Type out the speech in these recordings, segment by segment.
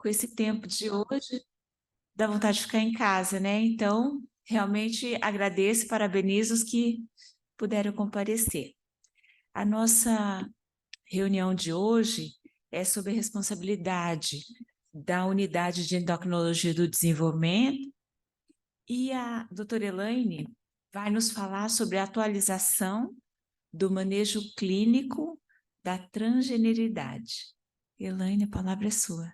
com esse tempo de hoje, dá vontade de ficar em casa, né? Então, realmente agradeço e parabenizo os que puderam comparecer. A nossa reunião de hoje é sobre a responsabilidade da Unidade de Endocrinologia do Desenvolvimento e a doutora Elaine vai nos falar sobre a atualização do manejo clínico da transgeneridade. Elaine, a palavra é sua.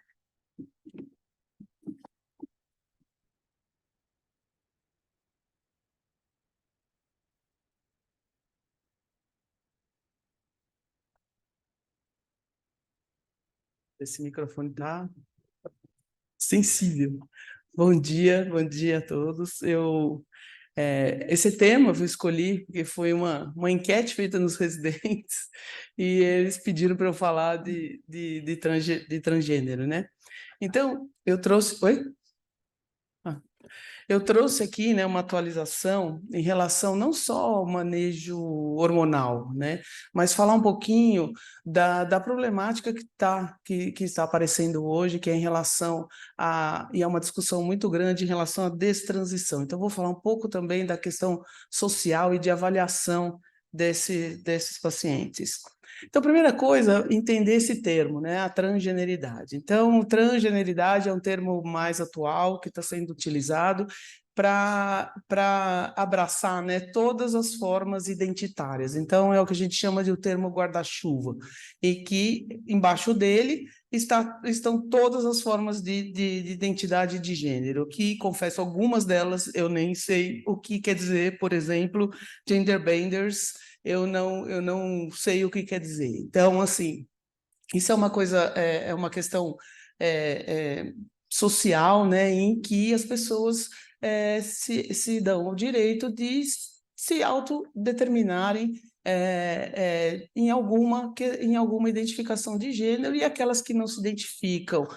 Esse microfone está sensível. bom dia a todos. Esse tema eu escolhi porque foi uma enquete feita nos residentes e eles pediram para eu falar de transgênero, né? Então, eu trouxe... Oi? Eu trouxe aqui, né, uma atualização em relação não só ao manejo hormonal, né, mas falar um pouquinho da problemática que está aparecendo hoje, que é em relação e é uma discussão muito grande em relação à destransição. Então, vou falar um pouco também da questão social e de avaliação desses pacientes. Então, primeira coisa, entender esse termo, né, a transgeneridade. Então, transgeneridade é um termo mais atual que está sendo utilizado para abraçar, né, todas as formas identitárias. Então, é o que a gente chama de o termo guarda-chuva, e que embaixo dele estão todas as formas de identidade de gênero, que, confesso, algumas delas eu nem sei o que quer dizer, por exemplo, gender benders, eu não sei o que quer dizer. Então, assim, isso é uma coisa, é uma questão social, né, em que as pessoas se dão o direito de se autodeterminarem em alguma identificação de gênero, e aquelas que não se identificam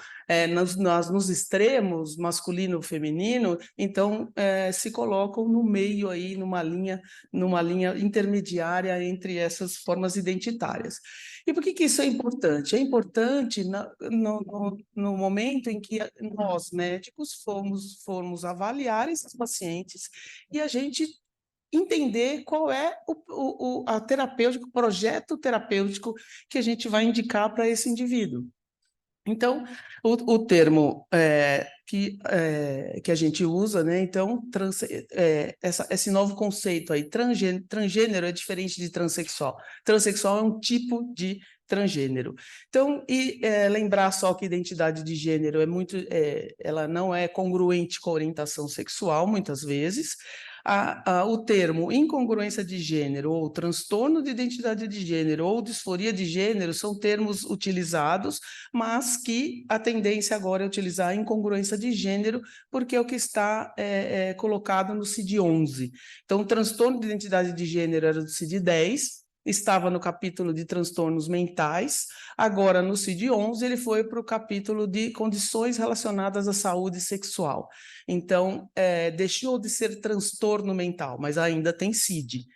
nos extremos, masculino ou feminino, então se colocam no meio aí, numa linha intermediária entre essas formas identitárias. E por que isso é importante? É importante no momento em que nós, médicos, formos avaliar esses pacientes e a gente entender qual é o projeto terapêutico que a gente vai indicar para esse indivíduo. Então, o termo que a gente usa, né? Então, esse novo conceito aí, transgênero é diferente de transexual. Transexual é um tipo de transgênero. Então, lembrar só que identidade de gênero ela não é congruente com a orientação sexual, muitas vezes. O termo incongruência de gênero, ou transtorno de identidade de gênero, ou disforia de gênero, são termos utilizados, mas que a tendência agora é utilizar a incongruência de gênero, porque é o que está colocado no CID-11. Então, o transtorno de identidade de gênero era do CID-10, estava no capítulo de transtornos mentais, agora no CID-11 ele foi para o capítulo de condições relacionadas à saúde sexual. Então, deixou de ser transtorno mental, mas ainda tem CID.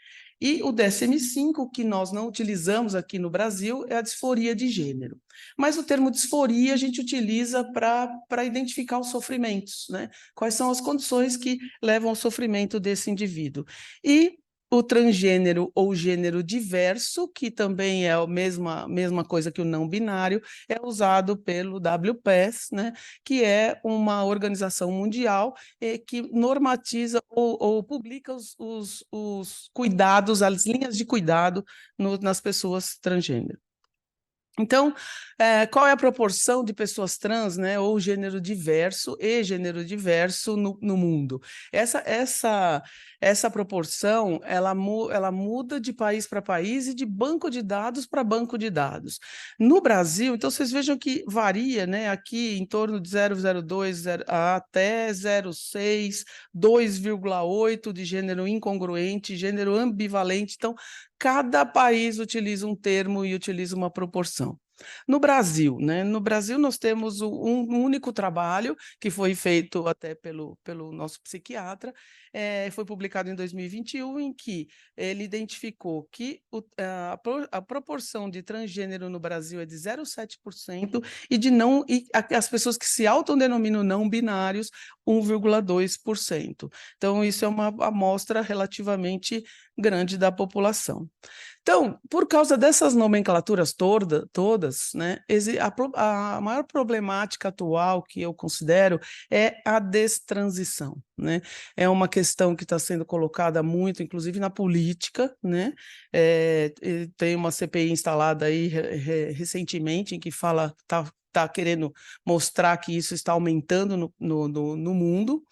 E o DSM-5, que nós não utilizamos aqui no Brasil, é a disforia de gênero. Mas o termo disforia a gente utiliza para identificar os sofrimentos, né? Quais são as condições que levam ao sofrimento desse indivíduo. E o transgênero ou gênero diverso, que também é a mesma coisa que o não binário, é usado pelo WPATH, né, que é uma organização mundial que normatiza ou publica os cuidados, as linhas de cuidado nas pessoas transgênero. Então, qual é a proporção de pessoas trans, né, ou gênero diverso e gênero diverso no mundo? Essa proporção, ela muda de país para país e de banco de dados para banco de dados. No Brasil, então, vocês vejam que varia, né, aqui em torno de 0,02 até 0,6, 2,8 de gênero incongruente, gênero ambivalente. Então, cada país utiliza um termo e utiliza uma proporção. No Brasil, né? No Brasil nós temos um único trabalho que foi feito até pelo nosso psiquiatra, foi publicado em 2021, em que ele identificou que a proporção de transgênero no Brasil é de 0,7% as pessoas que se autodenominam não binários, 1,2%. Então, isso é uma amostra relativamente grande da população. Então, por causa dessas nomenclaturas todas, né, a maior problemática atual que eu considero é a destransição, né? É uma questão que está sendo colocada muito, inclusive na política, né? Tem uma CPI instalada aí recentemente em que fala está querendo mostrar que isso está aumentando no mundo.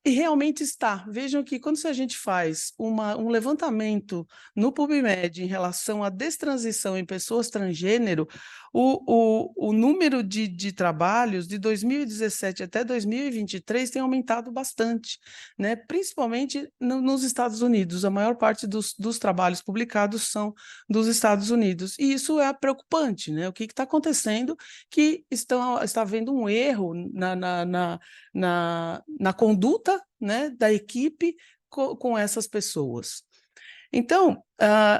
E realmente está. Vejam que quando a gente faz um levantamento no PubMed em relação à destransição em pessoas transgênero, o número de trabalhos de 2017 até 2023 tem aumentado bastante, né? Principalmente nos Estados Unidos. A maior parte dos trabalhos publicados são dos Estados Unidos. E isso é preocupante, né? O que está acontecendo? Que está havendo um erro na conduta, né, da equipe com essas pessoas. Então,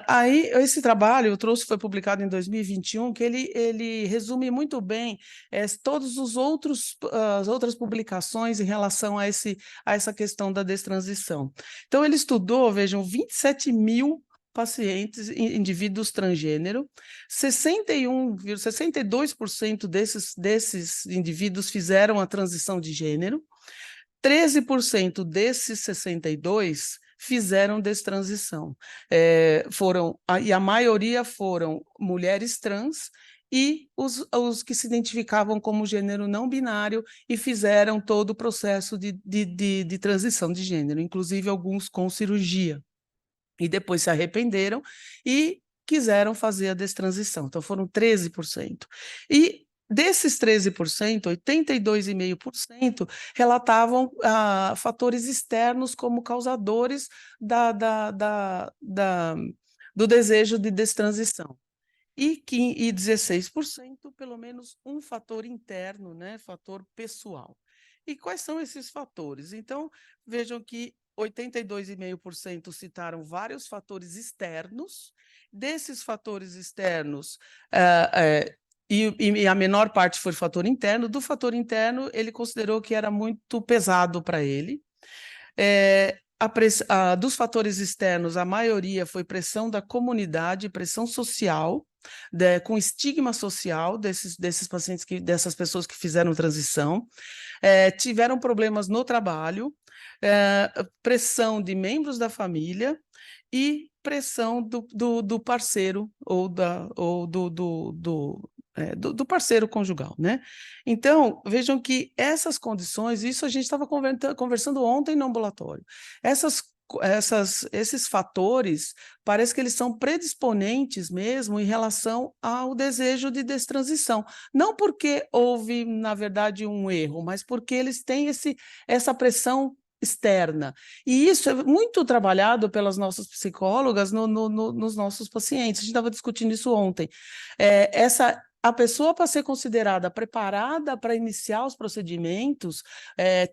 aí esse trabalho foi publicado em 2021, que ele resume muito bem todas as outras publicações em relação a essa questão da destransição. Então, ele estudou, vejam, 27 mil pacientes, indivíduos transgênero, 62% desses indivíduos fizeram a transição de gênero, 13% desses 62 fizeram destransição. E a maioria foram mulheres trans e os que se identificavam como gênero não binário e fizeram todo o processo de transição de gênero, inclusive alguns com cirurgia. E depois se arrependeram e quiseram fazer a destransição. Então, foram 13%. E desses 13%, 82,5% relatavam fatores externos como causadores do desejo de destransição. E 16%, pelo menos um fator interno, né, fator pessoal. E quais são esses fatores? Então, vejam que 82,5% citaram vários fatores externos. Desses fatores externos, e a menor parte foi fator interno. Do fator interno, ele considerou que era muito pesado para ele. Dos fatores externos, a maioria foi pressão da comunidade, pressão social, com estigma social desses pacientes, dessas pessoas que fizeram transição, tiveram problemas no trabalho, pressão de membros da família e pressão do parceiro ou do parceiro conjugal, né? Então, vejam que essas condições, isso a gente estava conversando ontem no ambulatório, esses fatores, parece que eles são predisponentes mesmo em relação ao desejo de destransição. Não porque houve, na verdade, um erro, mas porque eles têm essa pressão externa. E isso é muito trabalhado pelas nossas psicólogas nos nossos pacientes. A gente estava discutindo isso ontem. A pessoa, para ser considerada preparada para iniciar os procedimentos,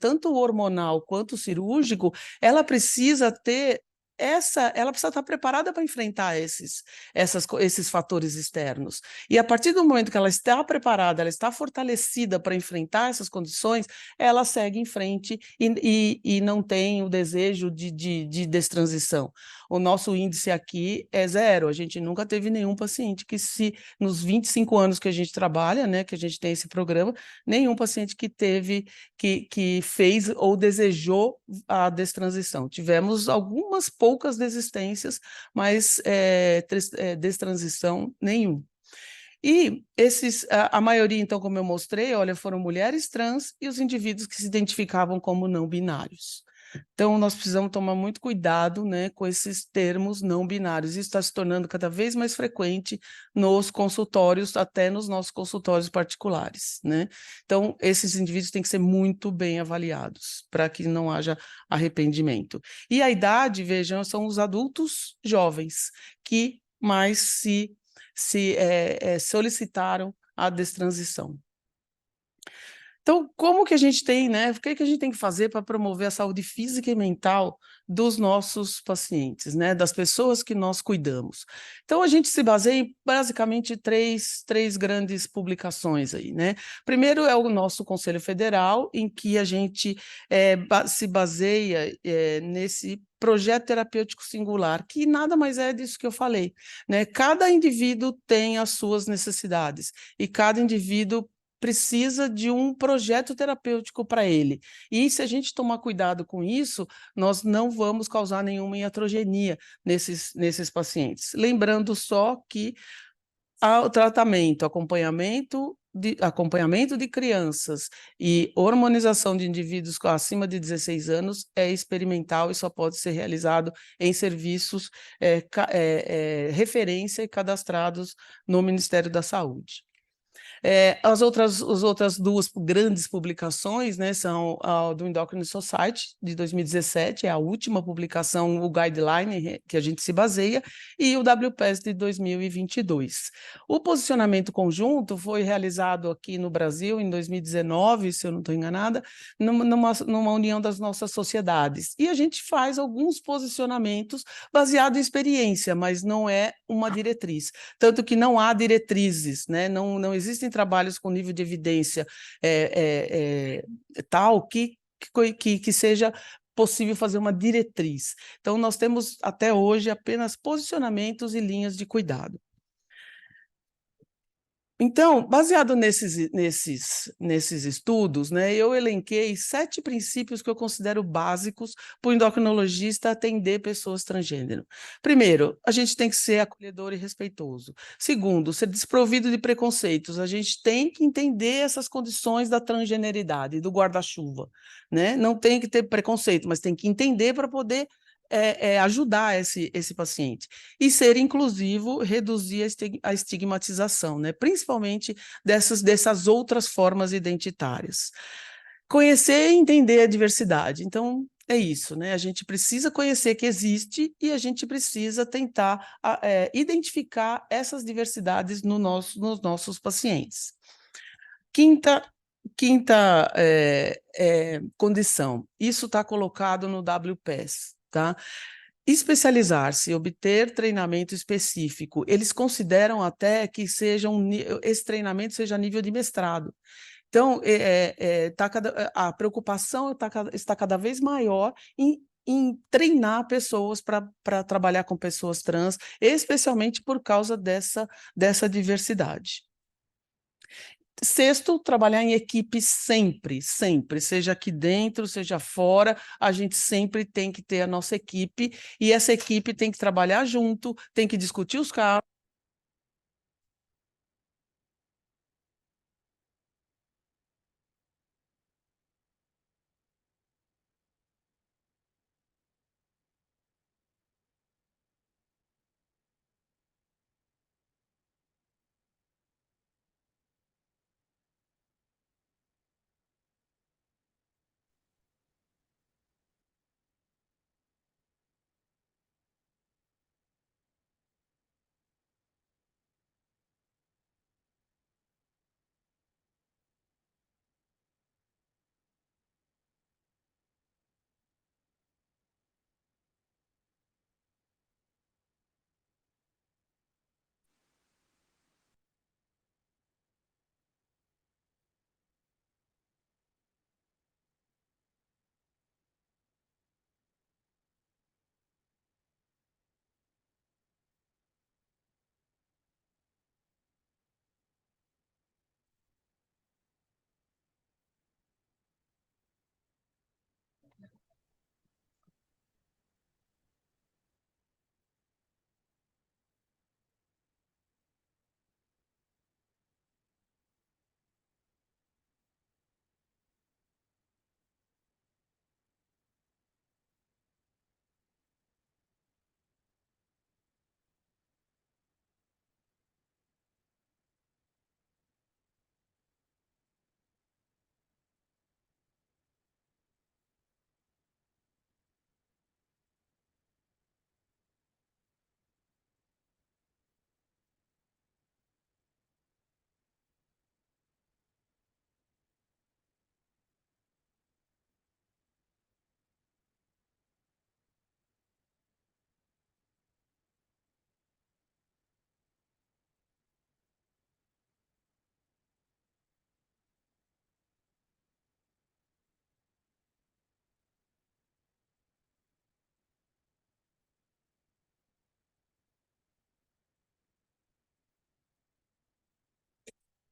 tanto hormonal quanto cirúrgico, ela precisa estar preparada para enfrentar esses fatores externos. E a partir do momento que ela está preparada, ela está fortalecida para enfrentar essas condições, ela segue em frente e não tem o desejo de destransição. O nosso índice aqui é 0, a gente nunca teve nenhum paciente nos 25 anos que a gente trabalha, né, que a gente tem esse programa, nenhum paciente que fez ou desejou a destransição. Tivemos algumas poucas desistências, mas destransição nenhum. E a maioria, então, como eu mostrei, olha, foram mulheres trans e os indivíduos que se identificavam como não binários. Então, nós precisamos tomar muito cuidado, né, com esses termos não binários. Isso está se tornando cada vez mais frequente nos consultórios, até nos nossos consultórios particulares, né? Então, esses indivíduos têm que ser muito bem avaliados para que não haja arrependimento. E a idade, vejam, são os adultos jovens que mais se solicitaram a destransição. Então, como que a gente tem, né? O que a gente tem que fazer para promover a saúde física e mental dos nossos pacientes, né? Das pessoas que nós cuidamos. Então, a gente se baseia em basicamente três grandes publicações aí, né? Primeiro é o nosso Conselho Federal, em que a gente se baseia nesse projeto terapêutico singular, que nada mais é disso que eu falei, né? Cada indivíduo tem as suas necessidades e cada indivíduo precisa de um projeto terapêutico para ele. E se a gente tomar cuidado com isso, nós não vamos causar nenhuma iatrogenia nesses pacientes. Lembrando só que o tratamento, acompanhamento de crianças e hormonização de indivíduos acima de 16 anos é experimental e só pode ser realizado em serviços referência e cadastrados no Ministério da Saúde. As outras duas grandes publicações, né, são a do Endocrine Society, de 2017, é a última publicação, o guideline que a gente se baseia, e o WPAS de 2022. O posicionamento conjunto foi realizado aqui no Brasil em 2019, se eu não estou enganada, numa união das nossas sociedades. E a gente faz alguns posicionamentos baseados em experiência, mas não é uma diretriz. Tanto que não há diretrizes, né? Não existem trabalhos com nível de evidência tal que seja possível fazer uma diretriz. Então, nós temos até hoje apenas posicionamentos e linhas de cuidado. Então, baseado nesses estudos, né, eu elenquei 7 princípios que eu considero básicos para o endocrinologista atender pessoas transgênero. Primeiro, a gente tem que ser acolhedor e respeitoso. Segundo, ser desprovido de preconceitos. A gente tem que entender essas condições da transgeneridade, do guarda-chuva, né? Não tem que ter preconceito, mas tem que entender para poder ajudar esse paciente. E ser inclusivo, reduzir a estigmatização, né? Principalmente dessas outras formas identitárias. Conhecer e entender a diversidade. Então, é isso, né? A gente precisa conhecer que existe e a gente precisa tentar identificar essas diversidades nos nossos pacientes. Quinta condição, isso está colocado no WPAS, tá? Especializar-se, obter treinamento específico, eles consideram até que esse treinamento seja a nível de mestrado. Então, a preocupação está cada vez maior em treinar pessoas para trabalhar com pessoas trans, especialmente por causa dessa diversidade. Sexto, trabalhar em equipe sempre, sempre, seja aqui dentro, seja fora, a gente sempre tem que ter a nossa equipe, e essa equipe tem que trabalhar junto, tem que discutir os casos.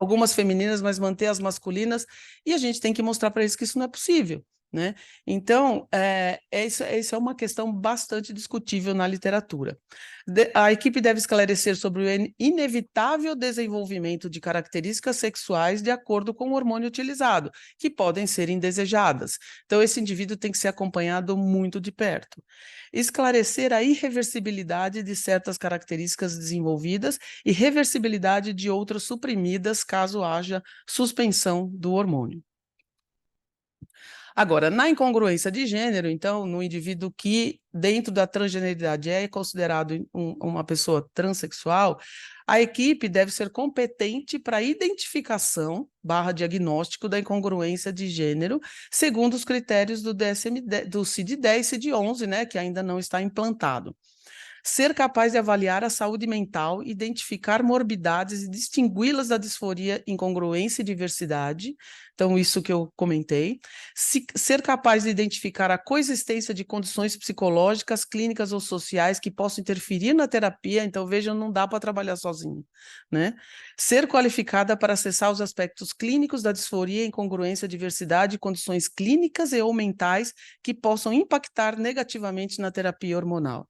algumas femininas, mas manter as masculinas, e a gente tem que mostrar para eles que isso não é possível, né? Então, essa é uma questão bastante discutível na literatura. A equipe deve esclarecer sobre o inevitável desenvolvimento de características sexuais de acordo com o hormônio utilizado, que podem ser indesejadas. Então, esse indivíduo tem que ser acompanhado muito de perto. Esclarecer a irreversibilidade de certas características desenvolvidas e reversibilidade de outras suprimidas, caso haja suspensão do hormônio. Agora, na incongruência de gênero, então, no indivíduo que, dentro da transgeneridade, é considerado uma pessoa transexual, a equipe deve ser competente para a identificação / diagnóstico da incongruência de gênero, segundo os critérios do do CID-10 e CID-11, né, que ainda não está implantado. Ser capaz de avaliar a saúde mental, identificar morbidades e distingui-las da disforia, incongruência e diversidade. Então, isso que eu comentei. Ser capaz de identificar a coexistência de condições psicológicas, clínicas ou sociais que possam interferir na terapia. Então, vejam, não dá para trabalhar sozinho, né? Ser qualificada para acessar os aspectos clínicos da disforia, incongruência, diversidade, condições clínicas e ou mentais que possam impactar negativamente na terapia hormonal.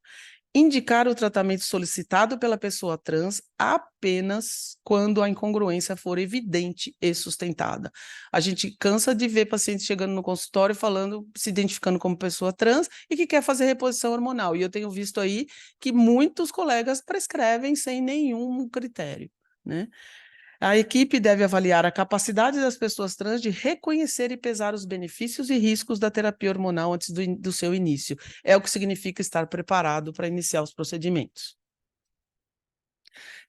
Indicar o tratamento solicitado pela pessoa trans apenas quando a incongruência for evidente e sustentada. A gente cansa de ver pacientes chegando no consultório falando, se identificando como pessoa trans e que quer fazer reposição hormonal. E eu tenho visto aí que muitos colegas prescrevem sem nenhum critério, né? A equipe deve avaliar a capacidade das pessoas trans de reconhecer e pesar os benefícios e riscos da terapia hormonal antes do seu início. É o que significa estar preparado para iniciar os procedimentos.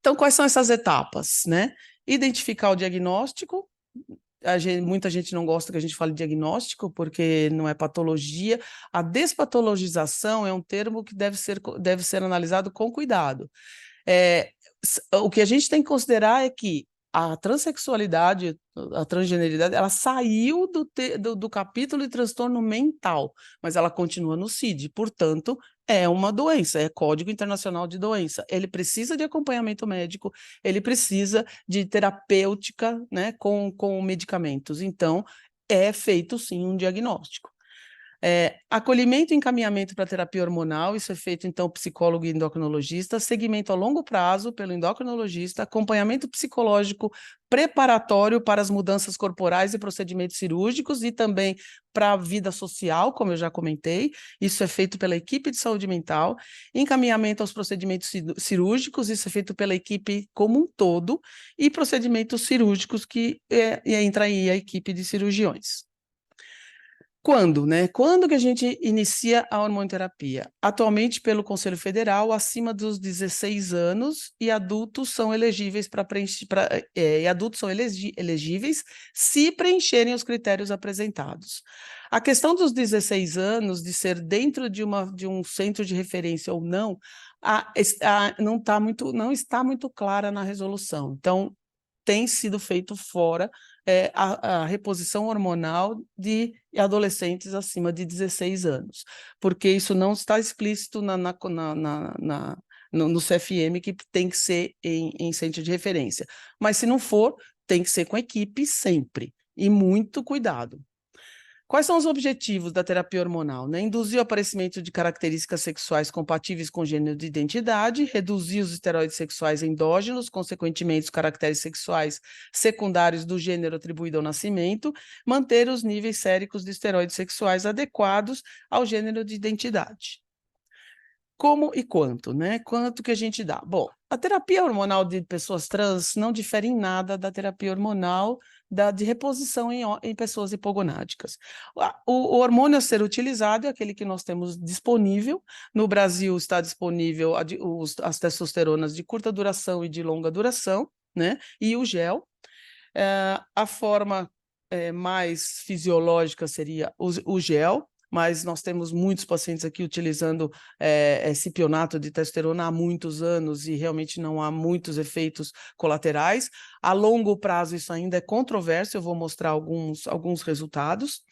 Então, quais são essas etapas, né? Identificar o diagnóstico. Muita gente não gosta que a gente fale diagnóstico, porque não é patologia. A despatologização é um termo que deve ser analisado com cuidado. O que a gente tem que considerar é que a transexualidade, a transgeneridade, ela saiu do capítulo de transtorno mental, mas ela continua no CID, portanto, é uma doença, é Código Internacional de Doença. Ele precisa de acompanhamento médico, ele precisa de terapêutica, né, com medicamentos. Então, é feito, sim, um diagnóstico. Acolhimento e encaminhamento para terapia hormonal, isso é feito, então, psicólogo e endocrinologista, segmento a longo prazo pelo endocrinologista, acompanhamento psicológico preparatório para as mudanças corporais e procedimentos cirúrgicos e também para a vida social, como eu já comentei, isso é feito pela equipe de saúde mental, encaminhamento aos procedimentos cirúrgicos, isso é feito pela equipe como um todo, e procedimentos cirúrgicos que entra aí a equipe de cirurgiões. Quando, né? Quando que a gente inicia a hormonoterapia? Atualmente, pelo Conselho Federal, acima dos 16 anos, e adultos são elegíveis elegíveis se preencherem os critérios apresentados. A questão dos 16 anos, de ser dentro de um centro de referência ou não, não está muito clara na resolução. Então, tem sido feito fora a reposição hormonal de adolescentes acima de 16 anos, porque isso não está explícito no CFM, que tem que ser em centro de referência. Mas se não for, tem que ser com equipe sempre, e muito cuidado. Quais são os objetivos da terapia hormonal? Né? Induzir o aparecimento de características sexuais compatíveis com gênero de identidade, reduzir os esteroides sexuais endógenos, consequentemente os caracteres sexuais secundários do gênero atribuído ao nascimento, manter os níveis séricos de esteroides sexuais adequados ao gênero de identidade. Como e quanto, né? Quanto que a gente dá? Bom, a terapia hormonal de pessoas trans não difere em nada da terapia hormonal de reposição em pessoas hipogonádicas. O hormônio a ser utilizado é aquele que nós temos disponível. No Brasil está disponível as testosteronas de curta duração e de longa duração, né? E o gel. A forma mais fisiológica seria o gel, mas nós temos muitos pacientes aqui utilizando cipionato de testosterona há muitos anos e realmente não há muitos efeitos colaterais. A longo prazo isso ainda é controverso, eu vou mostrar alguns resultados.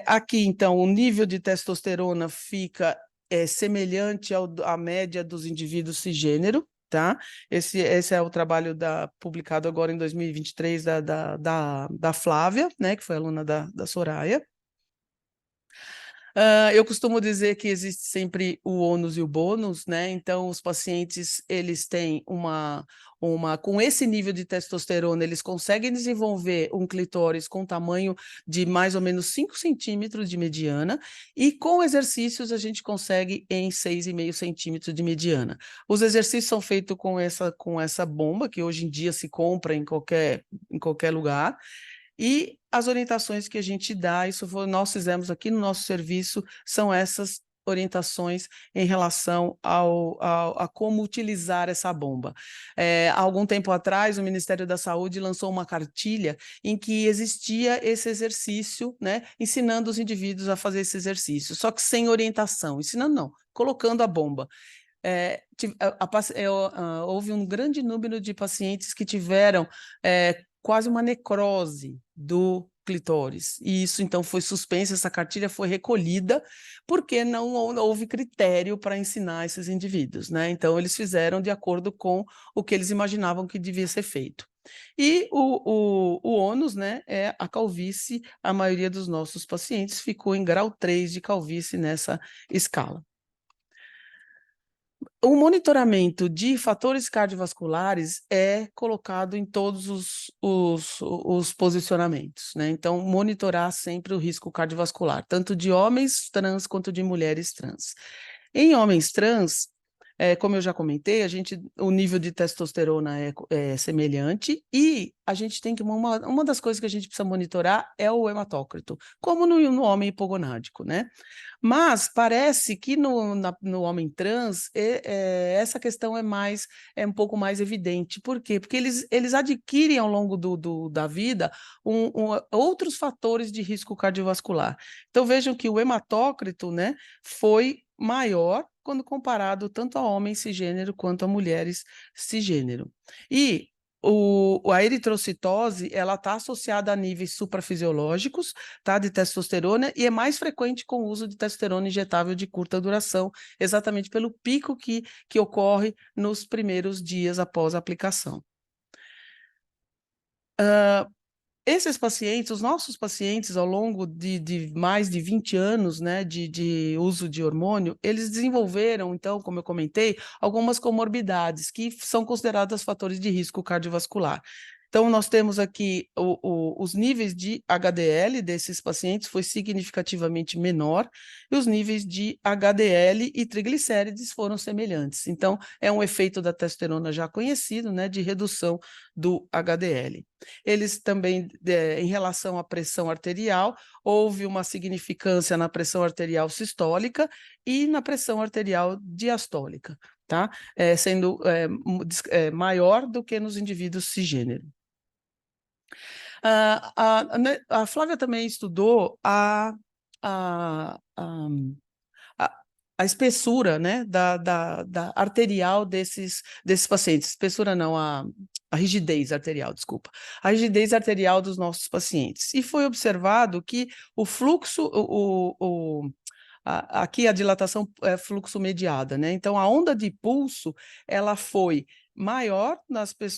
Aqui, então, o nível de testosterona fica semelhante à média dos indivíduos cisgênero, tá? Esse é o trabalho publicado agora em 2023 da Flávia, né, que foi aluna da Soraya. Eu costumo dizer que existe sempre o ônus e o bônus, né? Então, os pacientes, eles têm com esse nível de testosterona, eles conseguem desenvolver um clitóris com tamanho de mais ou menos 5 centímetros de mediana, e com exercícios a gente consegue em 6,5 centímetros de mediana. Os exercícios são feitos com essa bomba, que hoje em dia se compra em qualquer lugar, e as orientações que a gente dá, nós fizemos aqui no nosso serviço, são essas orientações em relação a como utilizar essa bomba. Há algum tempo atrás, o Ministério da Saúde lançou uma cartilha em que existia esse exercício, né, ensinando os indivíduos a fazer esse exercício, só que sem orientação, ensinando não, colocando a bomba. Houve um grande número de pacientes que tiveram quase uma necrose do clitóris, e isso então foi suspenso, essa cartilha foi recolhida, porque não houve critério para ensinar esses indivíduos, né? Então eles fizeram de acordo com o que eles imaginavam que devia ser feito. E o ônus, né, é a calvície. A maioria dos nossos pacientes ficou em grau 3 de calvície nessa escala. O monitoramento de fatores cardiovasculares é colocado em todos os posicionamentos, né? Então, monitorar sempre o risco cardiovascular, tanto de homens trans quanto de mulheres trans. Em homens trans, como eu já comentei, o nível de testosterona é semelhante, e a gente tem que, uma das coisas que a gente precisa monitorar é o hematócrito, como no homem hipogonádico, né? Mas parece que no homem trans essa questão é um pouco mais evidente. Por quê? Porque eles adquirem ao longo da vida outros fatores de risco cardiovascular. Então vejam que o hematócrito, né, foi maior quando comparado tanto a homens cisgênero quanto a mulheres cisgênero. E a eritrocitose, ela está associada a níveis suprafisiológicos, tá, de testosterona, e é mais frequente com o uso de testosterona injetável de curta duração, exatamente pelo pico que ocorre nos primeiros dias após a aplicação. Esses pacientes, os nossos pacientes, ao longo de mais de 20 anos, né, de uso de hormônio, eles desenvolveram, então, como eu comentei, algumas comorbidades que são consideradas fatores de risco cardiovascular. Então, nós temos aqui os níveis de HDL desses pacientes foi significativamente menor, e os níveis de HDL e triglicérides foram semelhantes. Então, é um efeito da testosterona já conhecido, né, de redução do HDL. Eles também, em relação à pressão arterial, houve uma significância na pressão arterial sistólica e na pressão arterial diastólica, tá? Sendo maior do que nos indivíduos cisgênero. A Flávia também estudou a espessura, né, da arterial desses pacientes. Espessura não, a rigidez arterial, desculpa. A rigidez arterial dos nossos pacientes. E foi observado que o fluxo, aqui a dilatação é fluxo mediada, né? Então, a onda de pulso, ela foi maior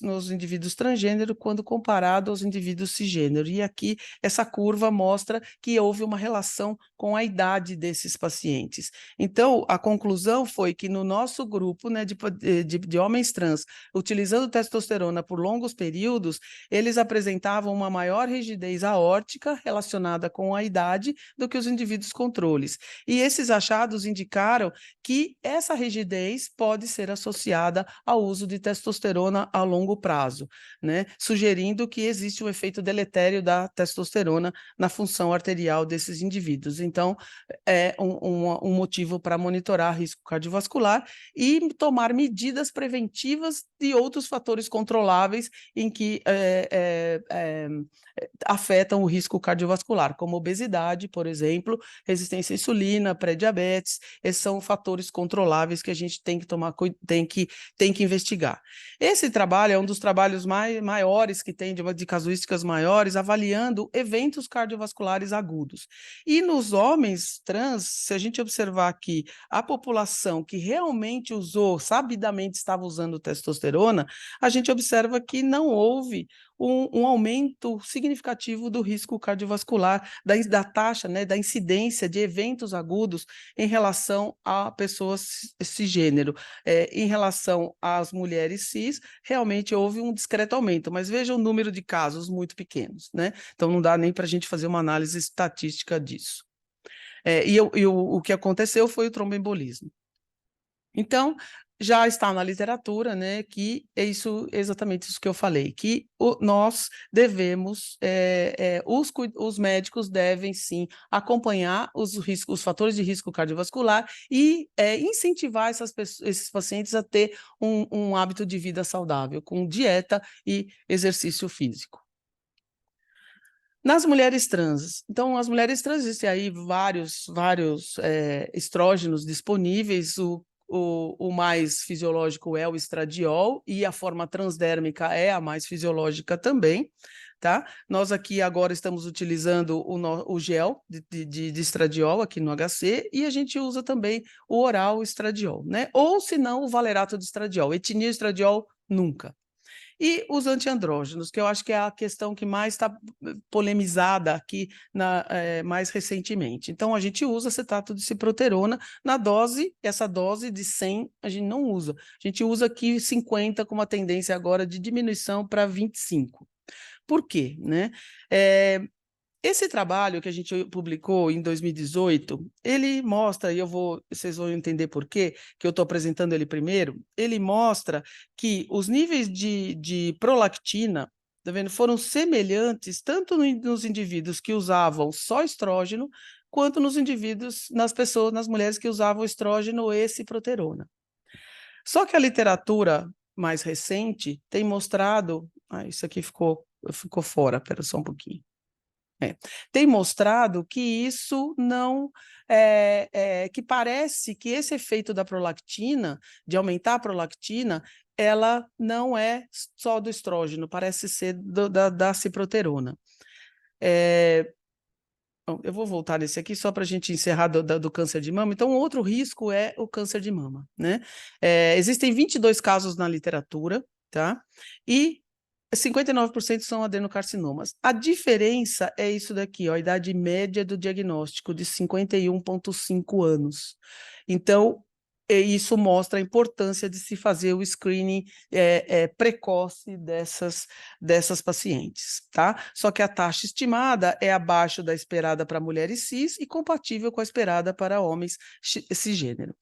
nos indivíduos transgênero quando comparado aos indivíduos cisgênero. E aqui essa curva mostra que houve uma relação com a idade desses pacientes. Então, a conclusão foi que no nosso grupo, né, de homens trans, utilizando testosterona por longos períodos, eles apresentavam uma maior rigidez aórtica relacionada com a idade do que os indivíduos controles. E esses achados indicaram que essa rigidez pode ser associada ao uso de testosterona a longo prazo, né? Sugerindo que existe um efeito deletério da testosterona na função arterial desses indivíduos. Então, é um motivo para monitorar risco cardiovascular e tomar medidas preventivas de outros fatores controláveis em que afetam o risco cardiovascular, como obesidade, por exemplo, resistência à insulina, pré-diabetes. Esses são fatores controláveis que a gente tem que investigar. cardiovascular. Esse trabalho é um dos trabalhos maiores que tem, de casuísticas maiores, avaliando eventos cardiovasculares agudos. E nos homens trans, se a gente observar aqui a população que realmente usou, sabidamente estava usando testosterona, a gente observa que não houve um aumento significativo do risco cardiovascular, da taxa, né, da incidência de eventos agudos em relação a pessoas cisgênero. Em relação às mulheres cis, realmente houve um discreto aumento, mas veja o número de casos muito pequenos, né? Então não dá nem para a gente fazer uma análise estatística disso. O que aconteceu foi o tromboembolismo. Então, já está na literatura, né, que é exatamente isso que eu falei, que nós devemos, os médicos devem sim acompanhar os fatores de risco cardiovascular e incentivar esses pacientes a ter um hábito de vida saudável, com dieta e exercício físico. Nas mulheres trans, então, as mulheres trans, existem aí vários estrógenos disponíveis, o mais fisiológico é o estradiol, e a forma transdérmica é a mais fisiológica também, tá? Nós aqui agora estamos utilizando o gel de estradiol aqui no HC, e a gente usa também o oral estradiol, né? Ou, se não, o valerato de estradiol. Etiniol estradiol, nunca. E os antiandrógenos, que eu acho que é a questão que mais está polemizada aqui mais recentemente. Então, a gente usa acetato de ciproterona na dose, essa dose de 100 a gente não usa. A gente usa aqui 50 com uma tendência agora de diminuição para 25. Por quê? Né? Esse trabalho que a gente publicou em 2018, ele mostra, e vocês vão entender por quê, que eu estou apresentando ele primeiro, ele mostra que os níveis de prolactina, tá vendo, foram semelhantes tanto nos indivíduos que usavam só estrógeno, quanto nas mulheres que usavam estrógeno e ciproterona. Só que a literatura mais recente tem mostrado... isso aqui ficou fora, espera só um pouquinho. Tem mostrado que isso não, que parece que esse efeito da prolactina, de aumentar a prolactina, ela não é só do estrógeno, parece ser da ciproterona. Bom, eu vou voltar nesse aqui só para a gente encerrar do câncer de mama. Então, outro risco é o câncer de mama, né? Existem 22 casos na literatura, tá? E 59% são adenocarcinomas. A diferença é isso daqui, ó, a idade média do diagnóstico, de 51,5 anos. Então, isso mostra a importância de se fazer o screening precoce dessas pacientes, tá? Só que a taxa estimada é abaixo da esperada para mulheres cis e compatível com a esperada para homens cisgênero.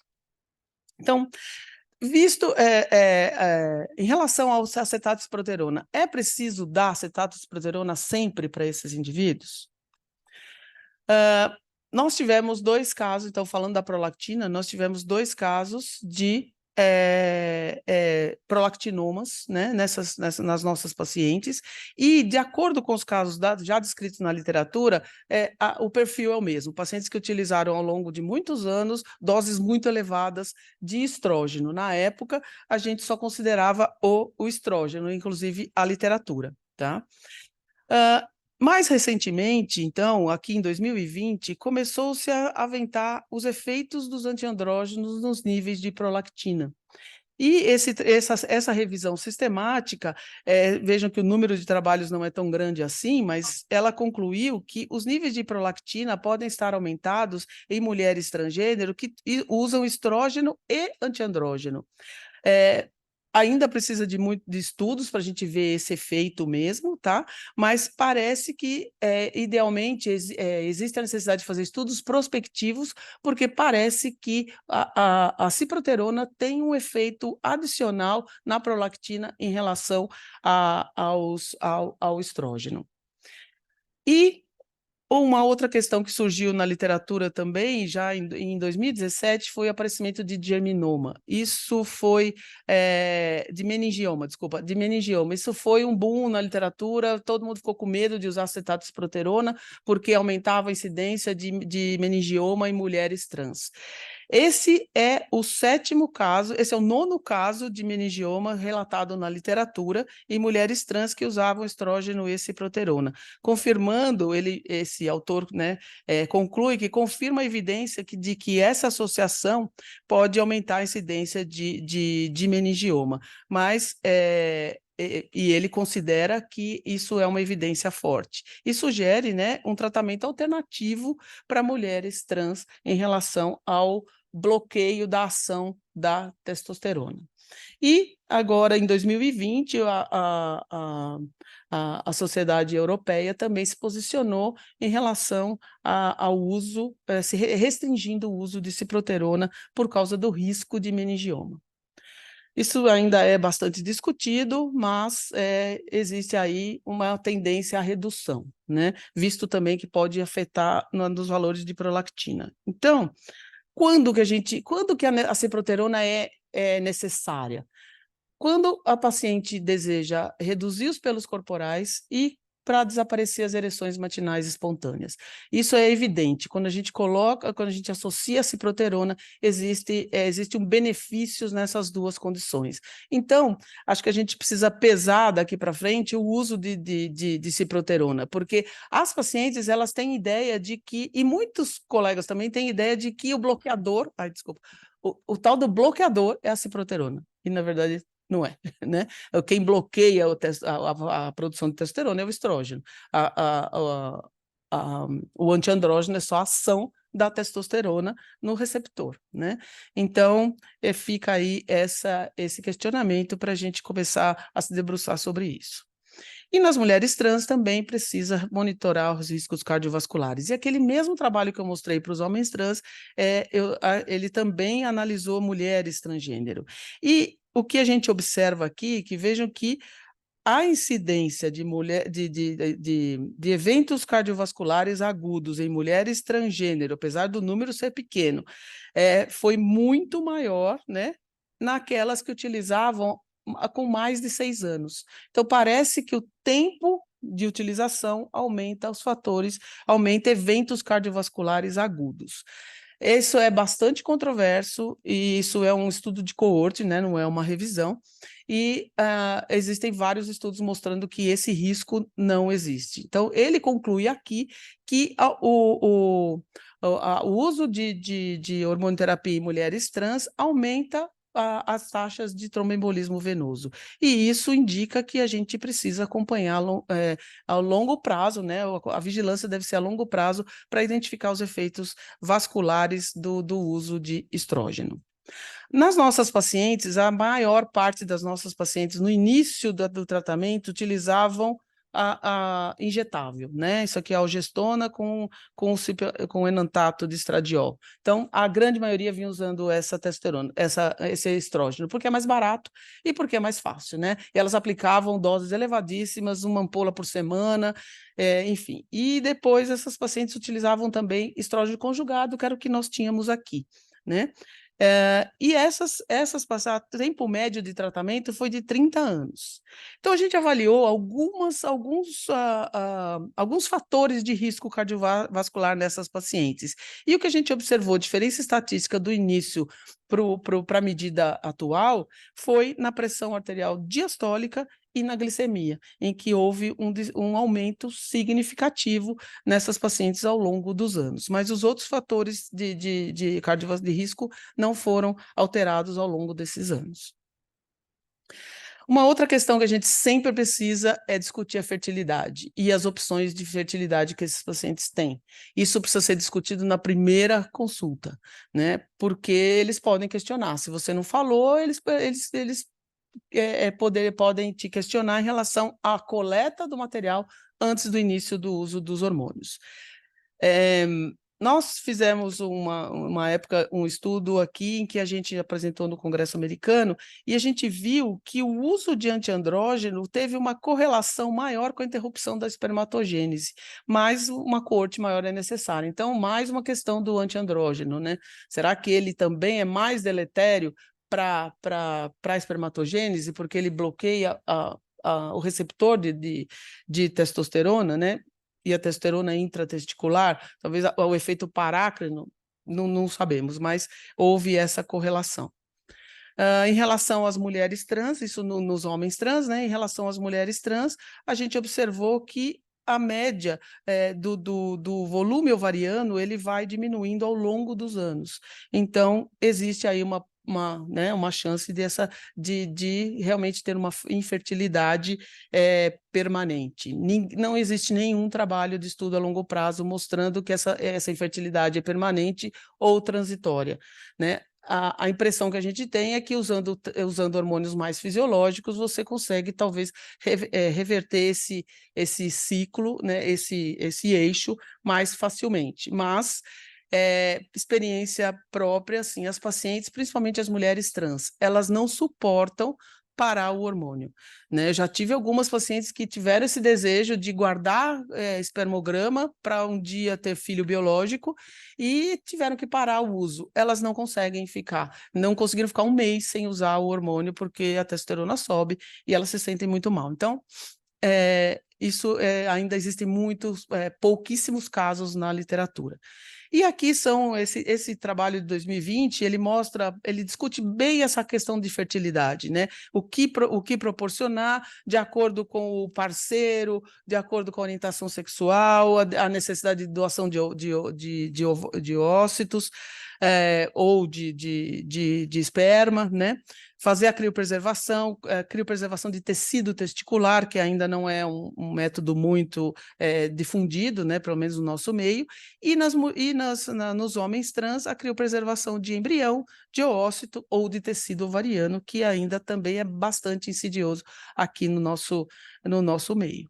Então, em relação ao acetato de ciproterona, é preciso dar acetato de ciproterona sempre para esses indivíduos? Nós tivemos 2 casos, então, falando da prolactina, nós tivemos 2 casos de prolactinomas, né, nas nossas pacientes, e, de acordo com os casos já descritos na literatura, o perfil é o mesmo, pacientes que utilizaram ao longo de muitos anos doses muito elevadas de estrógeno. Na época, a gente só considerava o estrógeno, inclusive a literatura, tá? Mais recentemente, então, aqui em 2020, começou-se a aventar os efeitos dos antiandrógenos nos níveis de prolactina. E essa revisão sistemática, vejam que o número de trabalhos não é tão grande assim, mas ela concluiu que os níveis de prolactina podem estar aumentados em mulheres transgênero que usam estrógeno e antiandrógeno. Ainda precisa de estudos para a gente ver esse efeito mesmo, tá? Mas parece que, idealmente, existe a necessidade de fazer estudos prospectivos, porque parece que a ciproterona tem um efeito adicional na prolactina em relação ao estrógeno. E uma outra questão que surgiu na literatura também, já em 2017, foi o aparecimento de germinoma. Isso foi de meningioma. Isso foi um boom na literatura, todo mundo ficou com medo de usar acetato de ciproterona, porque aumentava a incidência de meningioma em mulheres trans. Esse é o 7º caso, esse é o 9º caso de meningioma relatado na literatura em mulheres trans que usavam estrógeno e ciproterona, confirmando, esse autor, né, conclui que confirma a evidência de que essa associação pode aumentar a incidência de meningioma, mas e ele considera que isso é uma evidência forte e sugere, né, um tratamento alternativo para mulheres trans em relação ao bloqueio da ação da testosterona. E agora, em 2020, a Sociedade Europeia também se posicionou em relação ao uso, restringindo o uso de ciproterona por causa do risco de meningioma. Isso ainda é bastante discutido, mas existe aí uma tendência à redução, né? Visto também que pode afetar nos valores de prolactina. Então, quando que a ciproterona é necessária? Quando a paciente deseja reduzir os pelos corporais e para desaparecer as ereções matinais espontâneas. Isso é evidente. Quando a gente associa a ciproterona, existe benefícios nessas duas condições. Então, acho que a gente precisa pesar daqui para frente o uso de ciproterona, porque as pacientes, elas têm ideia de que, e muitos colegas também têm ideia de que o bloqueador, o tal do bloqueador é a ciproterona, e na verdade não é, né? Quem bloqueia a produção de testosterona é o estrógeno. O antiandrógeno é só a ação da testosterona no receptor, né? Então, fica aí esse questionamento para a gente começar a se debruçar sobre isso. E nas mulheres trans também precisa monitorar os riscos cardiovasculares. E aquele mesmo trabalho que eu mostrei para os homens trans, ele também analisou mulheres transgênero. E o que a gente observa aqui, que vejam que a incidência de eventos cardiovasculares agudos em mulheres transgênero, apesar do número ser pequeno, foi muito maior, né, naquelas que utilizavam com mais de 6 anos. Então, parece que o tempo de utilização aumenta os fatores, aumenta eventos cardiovasculares agudos. Isso é bastante controverso, e isso é um estudo de coorte, né, não é uma revisão, e existem vários estudos mostrando que esse risco não existe. Então, ele conclui aqui que o uso de hormonoterapia em mulheres trans aumenta as taxas de tromboembolismo venoso. E isso indica que a gente precisa acompanhar ao longo prazo, né? A vigilância deve ser a longo prazo para identificar os efeitos vasculares do uso de estrógeno. Nas nossas pacientes, a maior parte das nossas pacientes, no início do tratamento, utilizavam a injetável, né? Isso aqui é a algestona com enantato de estradiol. Então, a grande maioria vinha usando essa testosterona, esse estrógeno, porque é mais barato e porque é mais fácil, né? E elas aplicavam doses elevadíssimas, uma ampola por semana, enfim. E depois essas pacientes utilizavam também estrógeno conjugado, que era o que nós tínhamos aqui, né? E o tempo médio de tratamento foi de 30 anos. Então, a gente avaliou alguns fatores de risco cardiovascular nessas pacientes. E o que a gente observou, diferença estatística do início para a medida atual, foi na pressão arterial diastólica e na glicemia, em que houve um aumento significativo nessas pacientes ao longo dos anos. Mas os outros fatores de risco não foram alterados ao longo desses anos. Uma outra questão que a gente sempre precisa é discutir a fertilidade e as opções de fertilidade que esses pacientes têm. Isso precisa ser discutido na primeira consulta, né? Porque eles podem questionar. Se você não falou, eles podem te questionar em relação à coleta do material antes do início do uso dos hormônios. Nós fizemos uma época um estudo aqui em que a gente apresentou no Congresso Americano e a gente viu que o uso de antiandrógeno teve uma correlação maior com a interrupção da espermatogênese, mas uma coorte maior é necessária. Então, mais uma questão do antiandrógeno, né? Será que ele também é mais deletério para a espermatogênese, porque ele bloqueia o receptor de testosterona, né? E a testosterona intratesticular, talvez o efeito parácrino não sabemos, mas houve essa correlação. Em relação às mulheres trans, isso nos homens trans, né? Em relação às mulheres trans, a gente observou que a média do volume ovariano ele vai diminuindo ao longo dos anos. Então, existe aí uma chance de realmente ter uma infertilidade permanente. Não existe nenhum trabalho de estudo a longo prazo mostrando que essa infertilidade é permanente ou transitória, né? A impressão que a gente tem é que usando hormônios mais fisiológicos, você consegue talvez reverter esse ciclo, né, esse eixo mais facilmente. Mas, experiência própria, assim, as pacientes, principalmente as mulheres trans, elas não suportam parar o hormônio, né? Eu já tive algumas pacientes que tiveram esse desejo de guardar espermograma para um dia ter filho biológico e tiveram que parar o uso. Elas não conseguiram ficar um mês sem usar o hormônio porque a testosterona sobe e elas se sentem muito mal. Então, ainda existem pouquíssimos casos na literatura. E aqui são esse trabalho de 2020, ele discute bem essa questão de fertilidade, né? O que proporcionar de acordo com o parceiro, de acordo com a orientação sexual, a necessidade de doação de ócitos, ou de esperma, né? Fazer a criopreservação de tecido testicular, que ainda não é um método muito difundido, né, pelo menos no nosso meio, e nos homens trans, a criopreservação de embrião, de oócito ou de tecido ovariano, que ainda também é bastante insidioso aqui no nosso meio.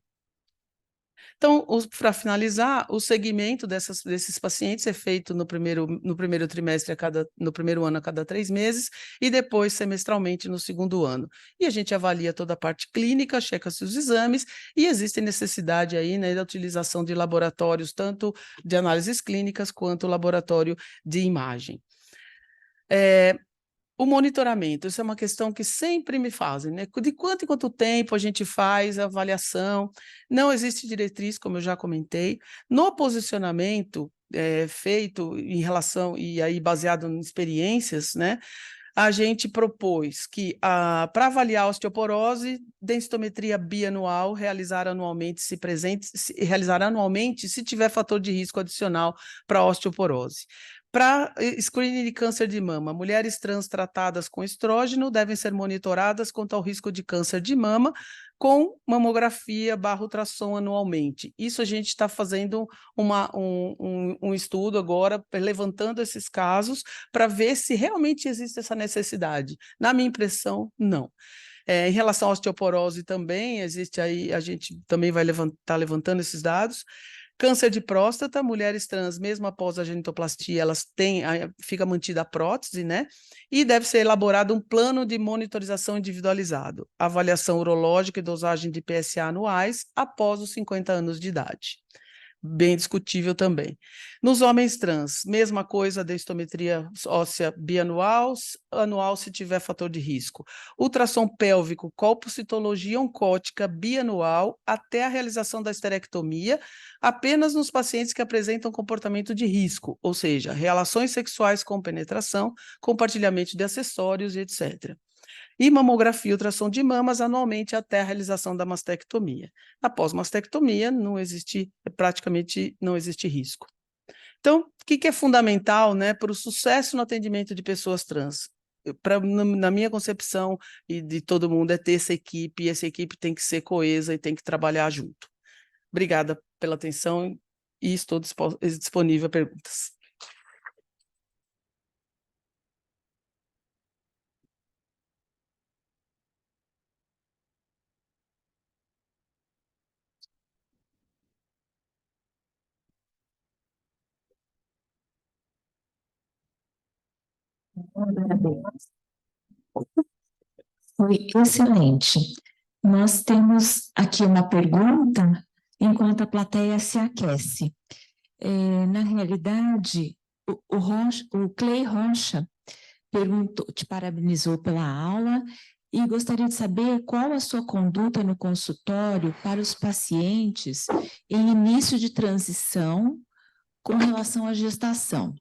Então, para finalizar, o segmento desses pacientes é feito no primeiro trimestre, no primeiro ano a cada 3 meses, e depois semestralmente no segundo ano. E a gente avalia toda a parte clínica, checa-se os exames, e existe necessidade aí, né, da utilização de laboratórios, tanto de análises clínicas quanto laboratório de imagem. O monitoramento, isso é uma questão que sempre me fazem, né? De quanto em quanto tempo a gente faz a avaliação? Não existe diretriz, como eu já comentei. No posicionamento feito em relação, e aí baseado em experiências, né? A gente propôs que, para avaliar a osteoporose, densitometria bianual, realizar anualmente, se tiver fator de risco adicional para a osteoporose. Para screening de câncer de mama, mulheres trans tratadas com estrógeno devem ser monitoradas quanto ao risco de câncer de mama com mamografia / ultrassom anualmente. Isso a gente está fazendo um estudo agora, levantando esses casos, para ver se realmente existe essa necessidade. Na minha impressão, não. Em relação à osteoporose também, existe aí, a gente também vai estar levantando esses dados. Câncer de próstata, mulheres trans, mesmo após a genitoplastia, fica mantida a prótese, né? E deve ser elaborado um plano de monitorização individualizado, avaliação urológica e dosagem de PSA anuais após os 50 anos de idade. Bem discutível também. Nos homens trans, mesma coisa, densitometria óssea bianual, anual se tiver fator de risco. Ultrassom pélvico, colpocitologia oncótica bianual até a realização da esterectomia, apenas nos pacientes que apresentam comportamento de risco, ou seja, relações sexuais com penetração, compartilhamento de acessórios, etc. E mamografia e ultrassom de mamas anualmente até a realização da mastectomia. Após mastectomia, praticamente não existe risco. Então, o que é fundamental, né, para o sucesso no atendimento de pessoas trans? Na minha concepção e de todo mundo, é ter essa equipe, e essa equipe tem que ser coesa e tem que trabalhar junto. Obrigada pela atenção e estou disponível a perguntas. Foi excelente. Nós temos aqui uma pergunta enquanto a plateia se aquece. Na realidade, o Clay Rocha te parabenizou pela aula e gostaria de saber qual a sua conduta no consultório para os pacientes em início de transição com relação à gestação.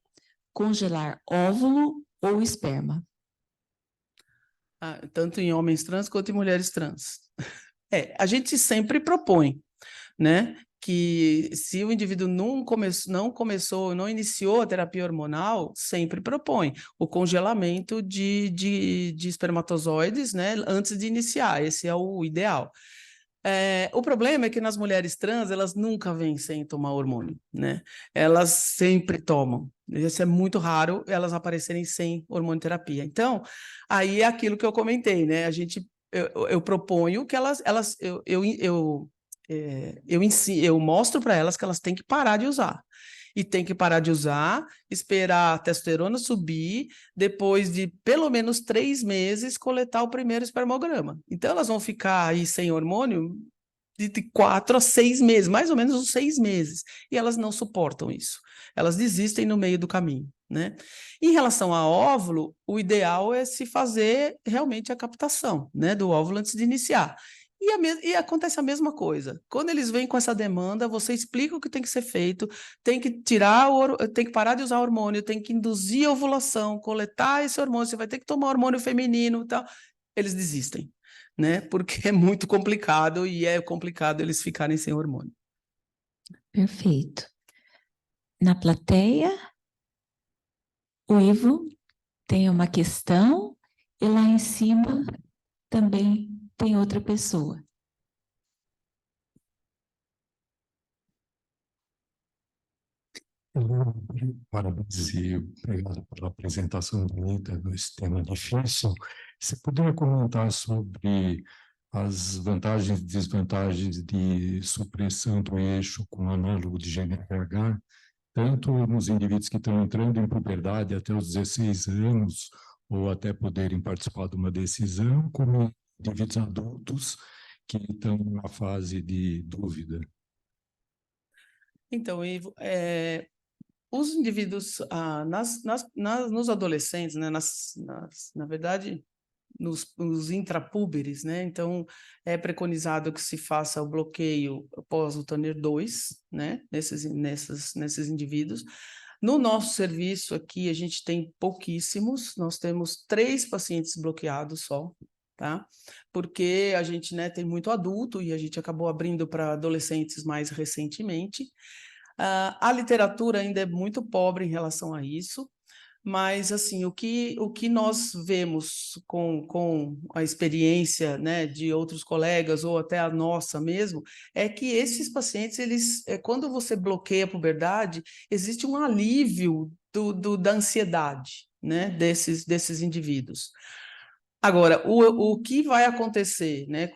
congelar óvulo ou esperma? Tanto em homens trans quanto em mulheres trans. A gente sempre propõe, né, que se o indivíduo não começou, não iniciou a terapia hormonal, sempre propõe o congelamento de espermatozoides, né, antes de iniciar. Esse é o ideal. O problema é que nas mulheres trans, elas nunca vêm sem tomar hormônio, né? Elas sempre tomam. Isso é muito raro elas aparecerem sem hormonioterapia. Então, aí é aquilo que eu comentei, né? Eu proponho que eu mostro para elas que elas têm que parar de usar. E tem que parar de usar, esperar a testosterona subir, depois de pelo menos 3 meses, coletar o primeiro espermograma. Então, elas vão ficar aí sem hormônio de 4 a 6 meses, mais ou menos uns 6 meses, e elas não suportam isso. Elas desistem no meio do caminho, né? Em relação a óvulo, o ideal é se fazer realmente a captação, né, do óvulo antes de iniciar. E acontece a mesma coisa. Quando eles vêm com essa demanda, você explica o que tem que ser feito, tem que tem que parar de usar hormônio, tem que induzir a ovulação, coletar esse hormônio, você vai ter que tomar hormônio feminino e tal. Eles desistem, né? Porque é muito complicado e é complicado eles ficarem sem hormônio. Perfeito. Na plateia, o Ivo tem uma questão e lá em cima também tem outra pessoa. Parabéns e obrigado pela apresentação bonita desse tema difícil. Você poderia comentar sobre as vantagens e desvantagens de supressão do eixo com análogo de GNRH, tanto nos indivíduos que estão entrando em puberdade até os 16 anos, ou até poderem participar de uma decisão, como indivíduos adultos que estão na fase de dúvida? Então, Ivo, os indivíduos, nos adolescentes, né, na verdade, nos intrapúberes, né, então é preconizado que se faça o bloqueio após o Tanner 2, né, nesses indivíduos. No nosso serviço aqui, a gente tem pouquíssimos, nós temos 3 pacientes bloqueados só, tá? Porque a gente, né, tem muito adulto e a gente acabou abrindo para adolescentes mais recentemente. A literatura ainda é muito pobre em relação a isso, mas assim, o que nós vemos com a experiência, né, de outros colegas ou até a nossa mesmo, é que esses pacientes, quando você bloqueia a puberdade, existe um alívio da ansiedade, né, desses indivíduos. Agora, o que vai acontecer, né,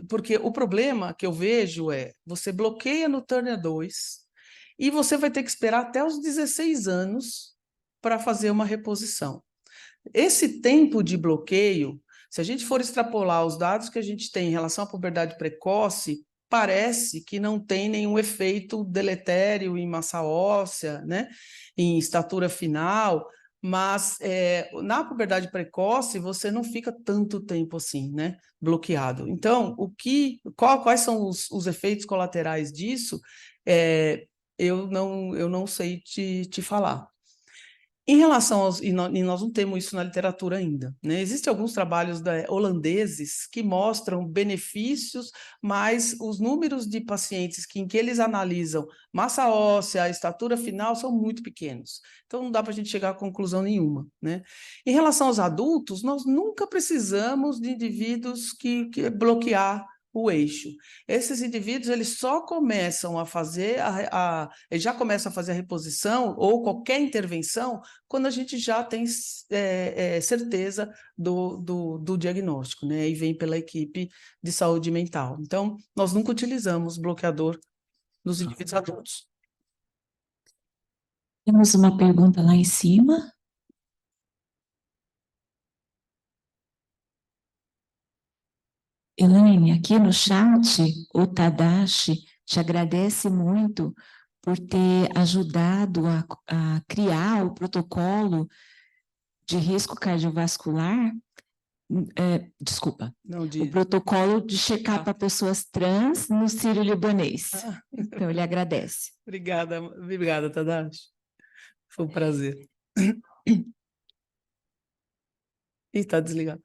porque o problema que eu vejo é, você bloqueia no Turner 2 e você vai ter que esperar até os 16 anos para fazer uma reposição. Esse tempo de bloqueio, se a gente for extrapolar os dados que a gente tem em relação à puberdade precoce, parece que não tem nenhum efeito deletério em massa óssea, né, em estatura final, mas na puberdade precoce você não fica tanto tempo assim, né, bloqueado. Então, quais são os efeitos colaterais disso? Eu não sei te falar. Em relação e nós não temos isso na literatura ainda, né? Existem alguns trabalhos holandeses que mostram benefícios, mas os números de pacientes em que eles analisam massa óssea, a estatura final, são muito pequenos. Então, não dá para a gente chegar a conclusão nenhuma, né? Em relação aos adultos, nós nunca precisamos de indivíduos que bloquear o eixo. Esses indivíduos, eles só começam a fazer eles já começam a fazer a reposição ou qualquer intervenção quando a gente já tem certeza do diagnóstico, né? E vem pela equipe de saúde mental. Então, nós nunca utilizamos bloqueador nos indivíduos adultos. Temos uma pergunta lá em cima. Elaine, aqui no chat, o Tadashi te agradece muito por ter ajudado a criar o protocolo de risco cardiovascular, desculpa, o protocolo de check-up para pessoas trans no Sírio-Libanês. Então, ele agradece. Obrigada, Tadashi. Foi um prazer. E está desligado.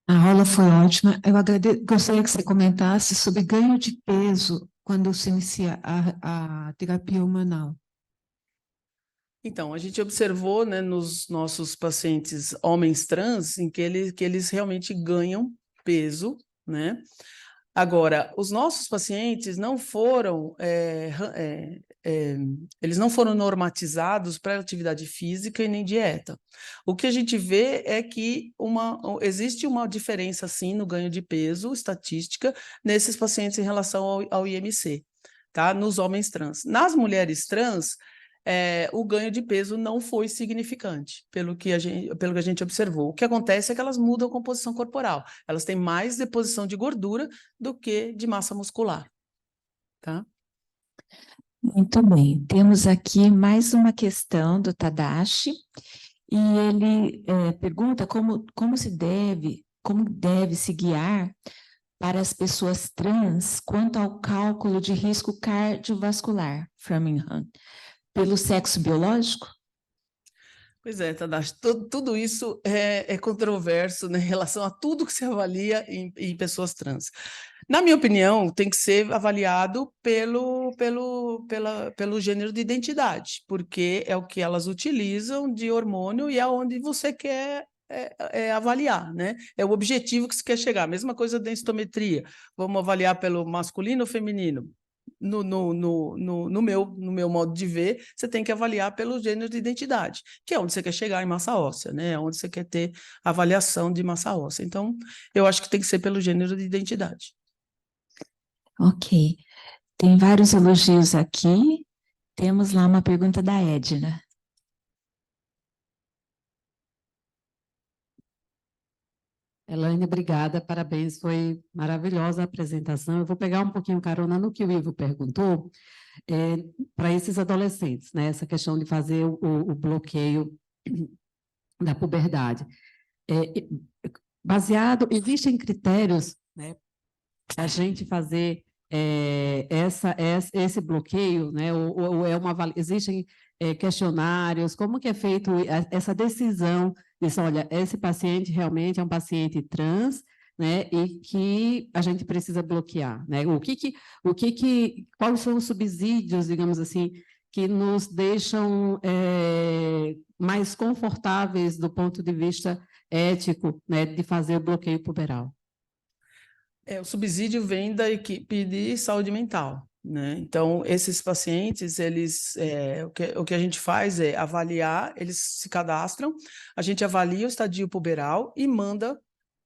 A aula foi ótima. Eu gostaria que você comentasse sobre ganho de peso quando se inicia a terapia hormonal. Então, a gente observou, né, nos nossos pacientes homens trans, em que eles realmente ganham peso, né? Agora, os nossos pacientes não foram, eles não foram normatizados para atividade física e nem dieta. O que a gente vê é que existe uma diferença, sim, no ganho de peso, estatística, nesses pacientes em relação ao IMC, tá? Nos homens trans. Nas mulheres trans, o ganho de peso não foi significante, pelo que a gente observou. O que acontece é que elas mudam a composição corporal, elas têm mais deposição de gordura do que de massa muscular, tá? Muito bem, temos aqui mais uma questão do Tadashi, e ele pergunta como deve se guiar para as pessoas trans quanto ao cálculo de risco cardiovascular, Framingham, pelo sexo biológico? Pois é, Tadashi, tudo isso é controverso, né, em relação a tudo que se avalia em pessoas trans. Na minha opinião, tem que ser avaliado pelo gênero de identidade, porque é o que elas utilizam de hormônio e é onde você quer avaliar, né? É o objetivo que se quer chegar. Mesma coisa da densitometria. Vamos avaliar pelo masculino ou feminino? No meu modo de ver, você tem que avaliar pelo gênero de identidade, que é onde você quer chegar em massa óssea, né? É onde você quer ter avaliação de massa óssea. Então, eu acho que tem que ser pelo gênero de identidade. Ok. Tem vários elogios aqui. Temos lá uma pergunta da Edna. Elaine, obrigada, parabéns, foi maravilhosa a apresentação. Eu vou pegar um pouquinho carona no que o Ivo perguntou, para esses adolescentes, né? Essa questão de fazer o bloqueio da puberdade. Existem critérios, né, para a gente fazer esse bloqueio, né? Ou existem questionários, como que é feito essa decisão disso, olha, esse paciente realmente é um paciente trans, né, e que a gente precisa bloquear, né? Quais são os subsídios, digamos assim, que nos deixam mais confortáveis do ponto de vista ético, né, de fazer o bloqueio puberal? O subsídio vem da equipe de saúde mental, né? Então, esses pacientes, o que a gente faz é avaliar, eles se cadastram, a gente avalia o estadio puberal e manda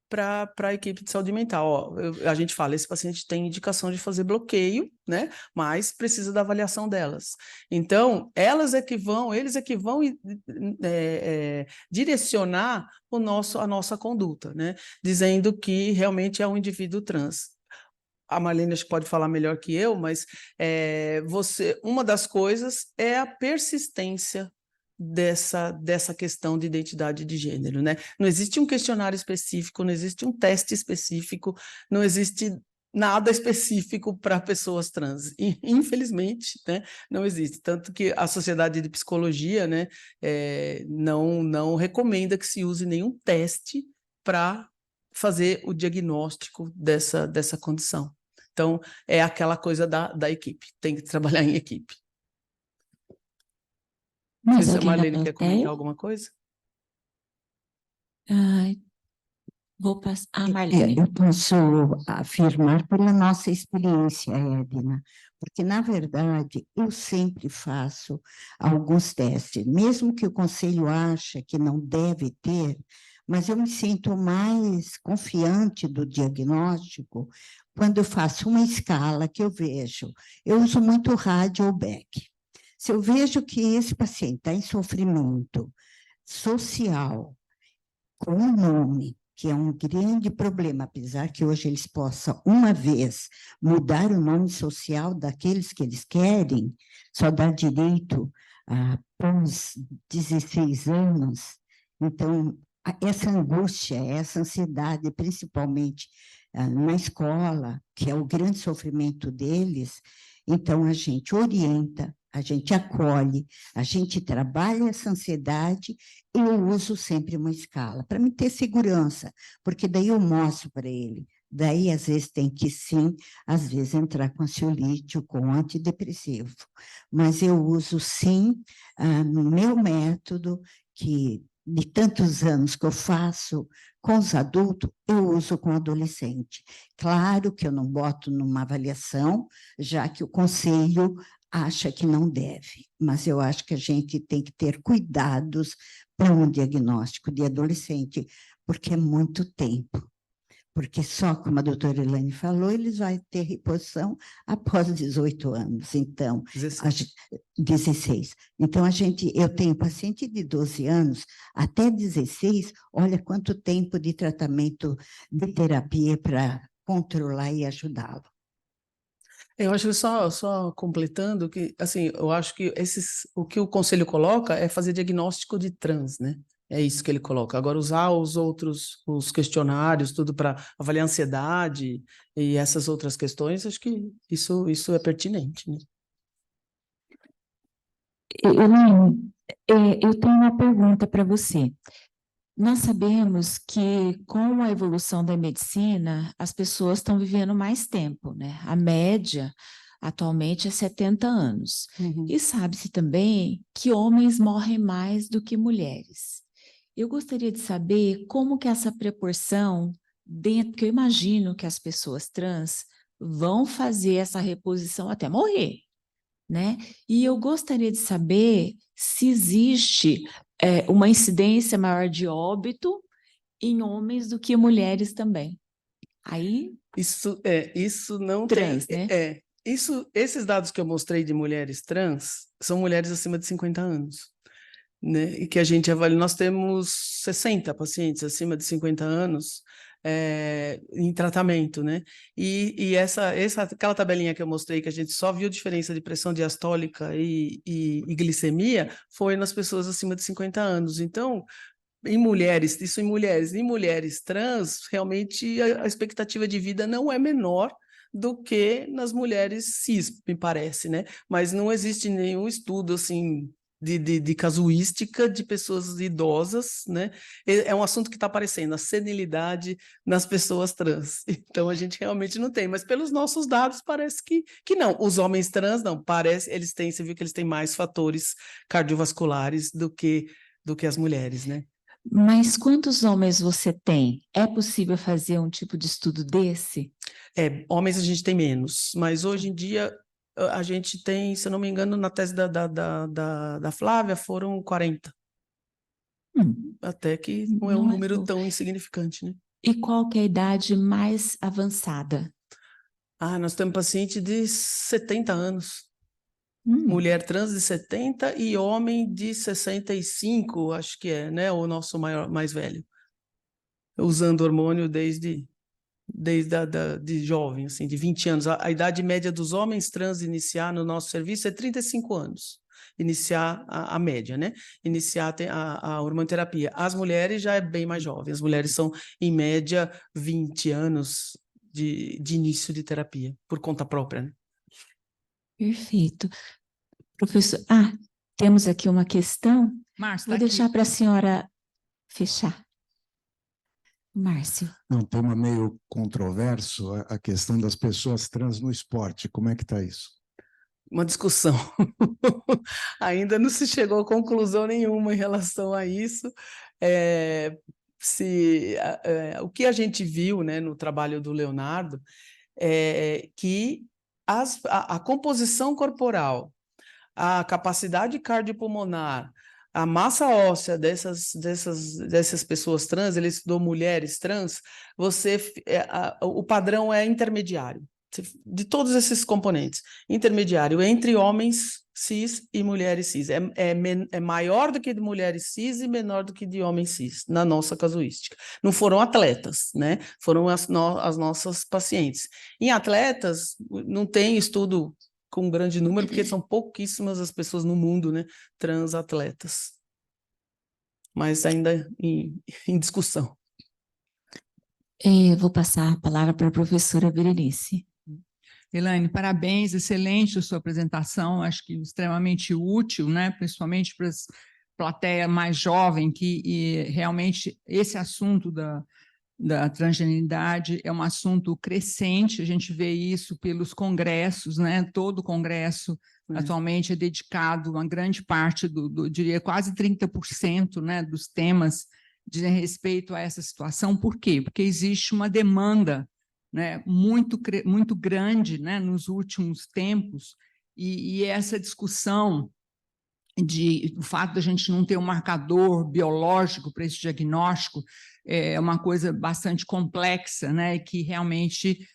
para a equipe de saúde mental. A gente fala, esse paciente tem indicação de fazer bloqueio, né? Mas precisa da avaliação delas. Então, eles é que vão direcionar a nossa conduta, né? Dizendo que realmente é um indivíduo trans. A Marlene acho que pode falar melhor que eu, mas uma das coisas é a persistência dessa questão de identidade de gênero, né? Não existe um questionário específico, não existe um teste específico, não existe nada específico para pessoas trans. E, infelizmente, né, não existe. Tanto que a Sociedade de Psicologia, né, não recomenda que se use nenhum teste para fazer o diagnóstico dessa condição. Então, é aquela coisa da equipe, tem que trabalhar em equipe. Mas Se a alguém da Marlene quer plateia? comentar alguma coisa? Vou passar. Marlene. Eu posso afirmar pela nossa experiência, Edna, porque, na verdade, eu sempre faço alguns testes, mesmo que o conselho ache que não deve ter, mas eu me sinto mais confiante do diagnóstico quando eu faço uma escala que eu vejo. Eu uso muito o Rádio-Beck. Se eu vejo que esse paciente está em sofrimento social, com o nome, que é um grande problema, apesar que hoje eles possam, uma vez, mudar o nome social daqueles que eles querem, só dá direito após 16 anos. Então, essa angústia, essa ansiedade, principalmente na escola, que é o grande sofrimento deles, então a gente orienta, a gente acolhe, a gente trabalha essa ansiedade e eu uso sempre uma escala, para me ter segurança, porque daí eu mostro para ele. Daí, às vezes, tem que, sim, às vezes, entrar com ansiolítico, com antidepressivo. Mas eu uso, sim, no meu método, que de tantos anos que eu faço com os adultos, eu uso com adolescente. Claro que eu não boto numa avaliação, já que o conselho acha que não deve, mas eu acho que a gente tem que ter cuidados para um diagnóstico de adolescente, porque é muito tempo. Porque só, como a doutora Elaine falou, eles vão ter reposição após 18 anos. Então, 16. Então, eu tenho paciente de 12 anos até 16, olha quanto tempo de tratamento de terapia para controlar e ajudá-lo. Eu acho que só completando que, assim, eu acho que o que o conselho coloca é fazer diagnóstico de trans, né? É isso que ele coloca. Agora, usar os questionários, tudo para avaliar a ansiedade e essas outras questões, acho que isso é pertinente, né? Elaine, eu tenho uma pergunta para você. Nós sabemos que, com a evolução da medicina, as pessoas estão vivendo mais tempo, né? A média, atualmente, é 70 anos. E sabe-se também que homens morrem mais do que mulheres. Eu gostaria de saber como que essa proporção, porque eu imagino que as pessoas trans vão fazer essa reposição até morrer, né? E eu gostaria de saber se existe uma incidência maior de óbito em homens do que mulheres também. Aí, Isso não trans, tem... né? Esses dados que eu mostrei de mulheres trans são mulheres acima de 50 anos. Né, e que a gente avalia, nós temos 60 pacientes acima de 50 anos em tratamento, né? E aquela tabelinha que eu mostrei, que a gente só viu diferença de pressão diastólica e glicemia, foi nas pessoas acima de 50 anos. Então, em mulheres trans, realmente a expectativa de vida não é menor do que nas mulheres cis, me parece, né? Mas não existe nenhum estudo, assim, de casuística de pessoas idosas, né? É um assunto que está aparecendo, a senilidade nas pessoas trans. Então, a gente realmente não tem, mas pelos nossos dados parece que não. Os homens trans, não, parece, você viu que eles têm mais fatores cardiovasculares do que as mulheres, né? Mas quantos homens você tem? É possível fazer um tipo de estudo desse? Homens a gente tem menos, mas hoje em dia a gente tem, se eu não me engano, na tese da Flávia foram 40. Até que não é um número tão insignificante, né? E qual que é a idade mais avançada? Nós temos paciente de 70 anos. Mulher trans de 70 e homem de 65, acho que é, né? O nosso mais velho. Usando hormônio desde de jovem, assim, de 20 anos. A idade média dos homens trans iniciar no nosso serviço é 35 anos. Iniciar a média, né? Iniciar a hormonoterapia. As mulheres já é bem mais jovem. As mulheres são, em média, 20 anos de início de terapia, por conta própria, né? Perfeito. Professor, temos aqui uma questão. Márcio, vou deixar para a senhora fechar. Márcio. Um tema meio controverso, a questão das pessoas trans no esporte. Como é que está isso? Uma discussão. Ainda não se chegou a conclusão nenhuma em relação a isso. O que a gente viu, né, no trabalho do Leonardo é que a composição corporal, a capacidade cardiopulmonar, a massa óssea dessas pessoas trans, ele estudou mulheres trans, o padrão é intermediário, de todos esses componentes. Intermediário entre homens cis e mulheres cis. É maior do que de mulheres cis e menor do que de homens cis, na nossa casuística. Não foram atletas, né? Foram as nossas pacientes. Em atletas, não tem estudo com um grande número, porque são pouquíssimas as pessoas no mundo, né, transatletas. Mas ainda em discussão. Vou passar a palavra para a professora Berenice. Elaine, parabéns, excelente a sua apresentação, acho que extremamente útil, né? Principalmente para as plateia mais jovem, que realmente esse assunto da transgeneridade é um assunto crescente, a gente vê isso pelos congressos, né? Todo congresso atualmente é dedicado, uma grande parte diria quase 30%, né, dos temas dizem respeito a essa situação. Por quê? Porque existe uma demanda, né, muito grande, né, nos últimos tempos, e essa discussão o fato da gente não ter um marcador biológico para esse diagnóstico é uma coisa bastante complexa, né, que realmente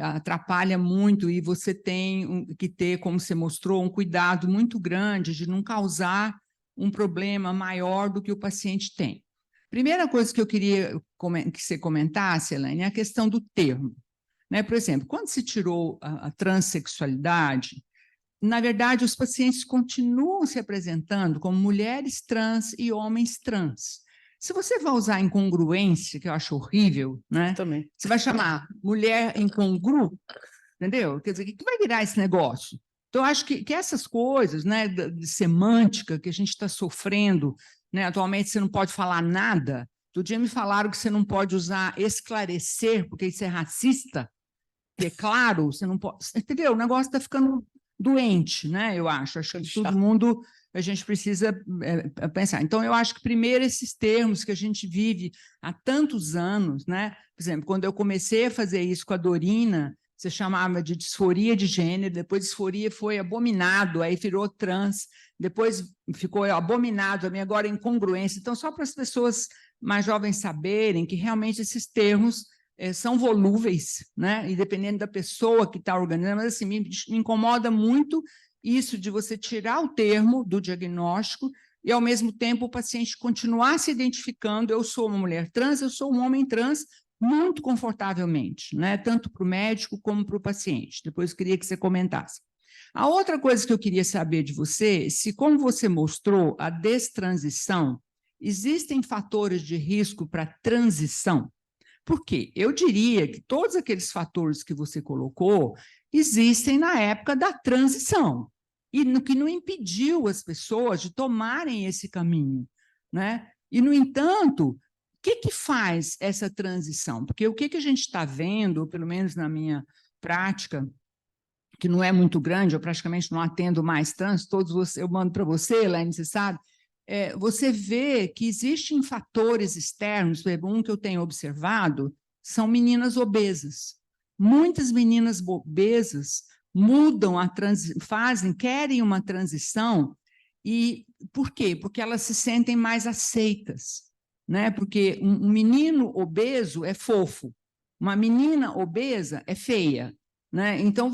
atrapalha muito, e você tem que ter, como você mostrou, um cuidado muito grande de não causar um problema maior do que o paciente tem. Primeira coisa que eu queria que você comentasse, Elaine, é a questão do termo. Né? Por exemplo, quando se tirou a transexualidade, na verdade, os pacientes continuam se apresentando como mulheres trans e homens trans. Se você vai usar incongruência, que eu acho horrível, né? Também. Você vai chamar mulher incongru, entendeu? Quer dizer, o que vai virar esse negócio? Então, eu acho que essas coisas, né, de semântica que a gente está sofrendo, né, atualmente você não pode falar nada. Outro dia me falaram que você não pode usar esclarecer, porque isso é racista, que é claro, você não pode... Entendeu? O negócio está ficando doente, né? Eu acho que todo mundo, a gente precisa pensar. Então, eu acho que primeiro esses termos que a gente vive há tantos anos, né? Por exemplo, quando eu comecei a fazer isso com a Dorina, você chamava de disforia de gênero, depois disforia foi abominado, aí virou trans, depois ficou abominado, agora incongruência. Então, só para as pessoas mais jovens saberem que realmente esses termos são volúveis, né? E dependendo da pessoa que está organizando, mas assim, me incomoda muito isso de você tirar o termo do diagnóstico e, ao mesmo tempo, o paciente continuar se identificando, eu sou uma mulher trans, eu sou um homem trans, muito confortavelmente, né? Tanto para o médico como para o paciente. Depois eu queria que você comentasse. A outra coisa que eu queria saber de você, se, como você mostrou, a destransição, existem fatores de risco para transição? Por quê? Eu diria que todos aqueles fatores que você colocou existem na época da transição, e no que não impediu as pessoas de tomarem esse caminho, né? E, no entanto, o que faz essa transição? Porque o que a gente está vendo, pelo menos na minha prática, que não é muito grande, eu praticamente não atendo mais trans, todos eu mando para você, Elaine, você sabe, você vê que existem fatores externos, um que eu tenho observado, são meninas obesas. Muitas meninas obesas mudam querem uma transição, e por quê? Porque elas se sentem mais aceitas, né? Porque um menino obeso é fofo, uma menina obesa é feia, né? Então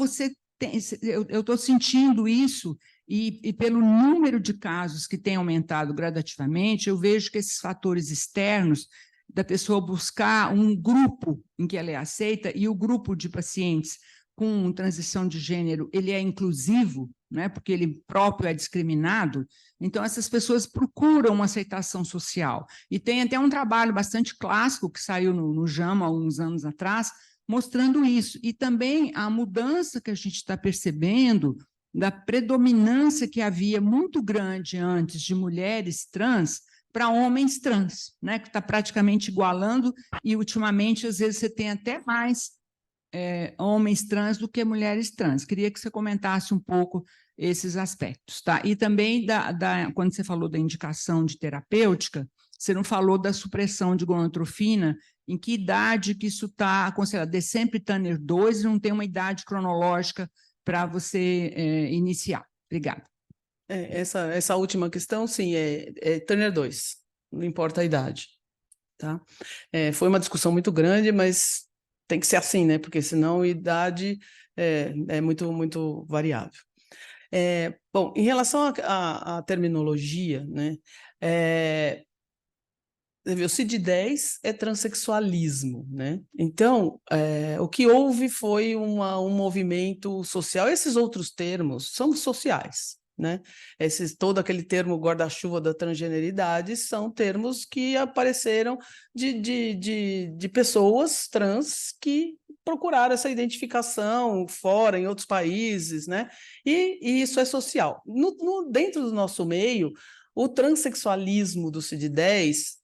eu estou sentindo isso. E pelo número de casos que tem aumentado gradativamente, eu vejo que esses fatores externos da pessoa buscar um grupo em que ela é aceita, e o grupo de pacientes com transição de gênero, ele é inclusivo, né, porque ele próprio é discriminado, então essas pessoas procuram uma aceitação social. E tem até um trabalho bastante clássico que saiu no JAMA há uns anos atrás, mostrando isso. E também a mudança que a gente está percebendo da predominância que havia muito grande antes de mulheres trans para homens trans, né, que está praticamente igualando, e ultimamente, às vezes, você tem até mais homens trans do que mulheres trans. Queria que você comentasse um pouco esses aspectos. Tá? E também, quando você falou da indicação de terapêutica, você não falou da supressão de gonadotrofina, em que idade que isso está considerado? De sempre Tanner 2 e não tem uma idade cronológica para você iniciar. Obrigada. Essa última questão, sim, é Tanner 2, não importa a idade. Tá? Foi uma discussão muito grande, mas tem que ser assim, né? Porque senão a idade é muito, muito variável. Bom, em relação à terminologia, né? O CID-10 é transexualismo, né? Então, o que houve foi um movimento social. Esses outros termos são sociais, né? Todo aquele termo guarda-chuva da transgeneridade são termos que apareceram de pessoas trans que procuraram essa identificação fora, em outros países, né? E isso é social. Dentro do nosso meio, o transexualismo do CID-10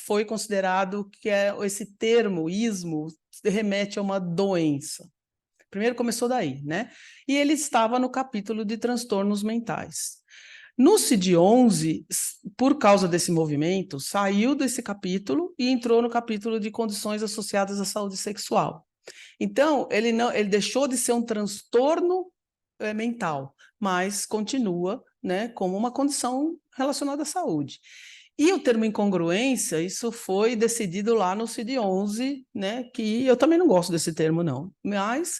foi considerado que esse termo, ismo, remete a uma doença. Primeiro começou daí, né? E ele estava no capítulo de transtornos mentais. No CID-11, por causa desse movimento, saiu desse capítulo e entrou no capítulo de condições associadas à saúde sexual. Então, ele deixou de ser um transtorno mental, mas continua, né, como uma condição relacionada à saúde. E o termo incongruência, isso foi decidido lá no CID-11, né, que eu também não gosto desse termo, não, mas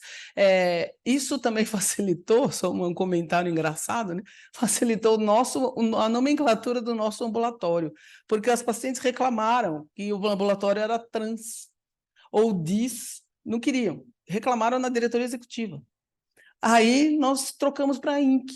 isso também facilitou, só um comentário engraçado, né, facilitou a nomenclatura do nosso ambulatório, porque as pacientes reclamaram que o ambulatório era trans, ou não queriam, reclamaram na diretoria executiva. Aí nós trocamos para INC,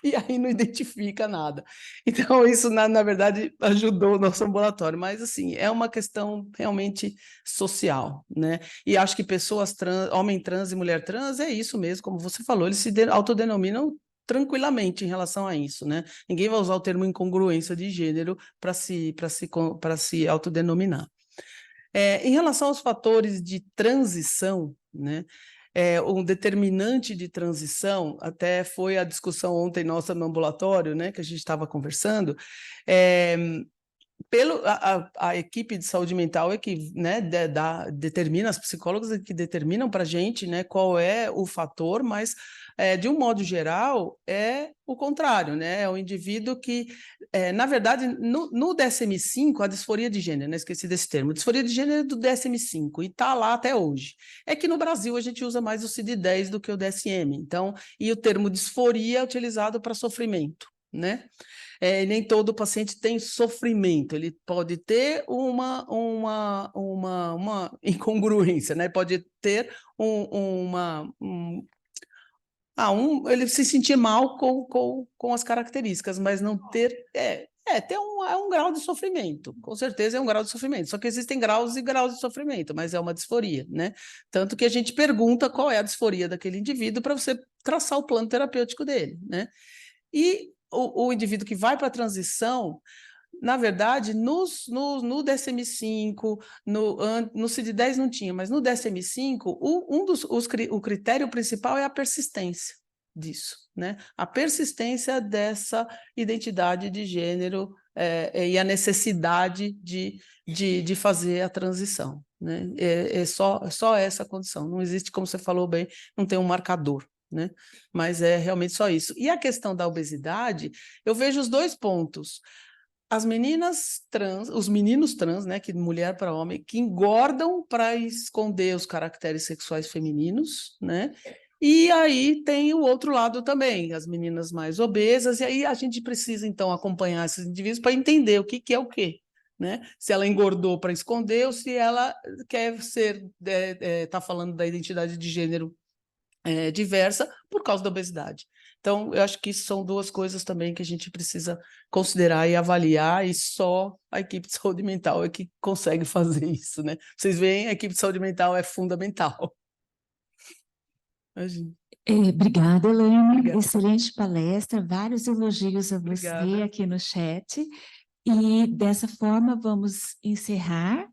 e aí não identifica nada. Então, isso, na verdade, ajudou o nosso ambulatório, mas, assim, é uma questão realmente social, né? E acho que pessoas trans, homem trans e mulher trans, é isso mesmo, como você falou, eles se autodenominam tranquilamente em relação a isso, né? Ninguém vai usar o termo incongruência de gênero para se autodenominar. Em relação aos fatores de transição, né? Um determinante de transição, até foi a discussão ontem nossa no ambulatório, né, que a gente estava conversando, a equipe de saúde mental é que, né, determina, as psicólogas é que determinam para a gente, né, qual é o fator, mas, de um modo geral, é o contrário, né, é o indivíduo que, na verdade, no DSM-5, a disforia de gênero, né, esqueci desse termo, disforia de gênero é do DSM-5, e está lá até hoje. É que no Brasil a gente usa mais o CID-10 do que o DSM, então, e o termo disforia é utilizado para sofrimento, né? Nem todo paciente tem sofrimento, ele pode ter uma incongruência, né? Pode ter ele se sentir mal com as características, mas não ter. Ter um grau de sofrimento, com certeza é um grau de sofrimento, só que existem graus e graus de sofrimento, mas é uma disforia, né? Tanto que a gente pergunta qual é a disforia daquele indivíduo para você traçar o plano terapêutico dele, né? E o indivíduo que vai para a transição, na verdade, no DSM-5, no CID-10 não tinha, mas no DSM-5, o critério principal é a persistência disso, né? A persistência dessa identidade de gênero e a necessidade de fazer a transição, né? É só essa condição, não existe, como você falou bem, não tem um marcador, né? Mas é realmente só isso. E a questão da obesidade, eu vejo os dois pontos. As meninas trans, os meninos trans, né, que mulher para homem, que engordam para esconder os caracteres sexuais femininos, né? E aí tem o outro lado também, as meninas mais obesas, e aí a gente precisa, então, acompanhar esses indivíduos para entender o que é o quê, né? Se ela engordou para esconder ou se ela quer tá falando da identidade de gênero diversa por causa da obesidade. Então, eu acho que isso são duas coisas também que a gente precisa considerar e avaliar, e só a equipe de saúde mental é que consegue fazer isso, né? Vocês veem, a equipe de saúde mental é fundamental. Imagina. Obrigada, Elaine. Obrigada. Excelente palestra, vários elogios a você Obrigada. aqui no chat. E dessa forma vamos encerrar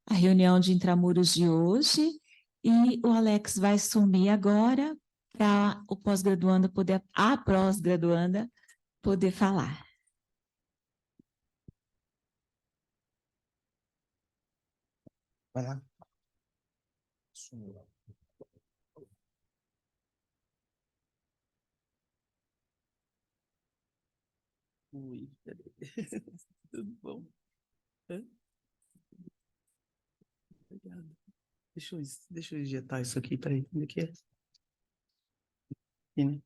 a reunião de intramuros de hoje. E o Alex vai sumir agora para a pós-graduanda poder falar. Vai lá. Ui, tudo bom? Obrigado. Deixa eu injetar isso aqui, peraí, como é que é? Aqui, né?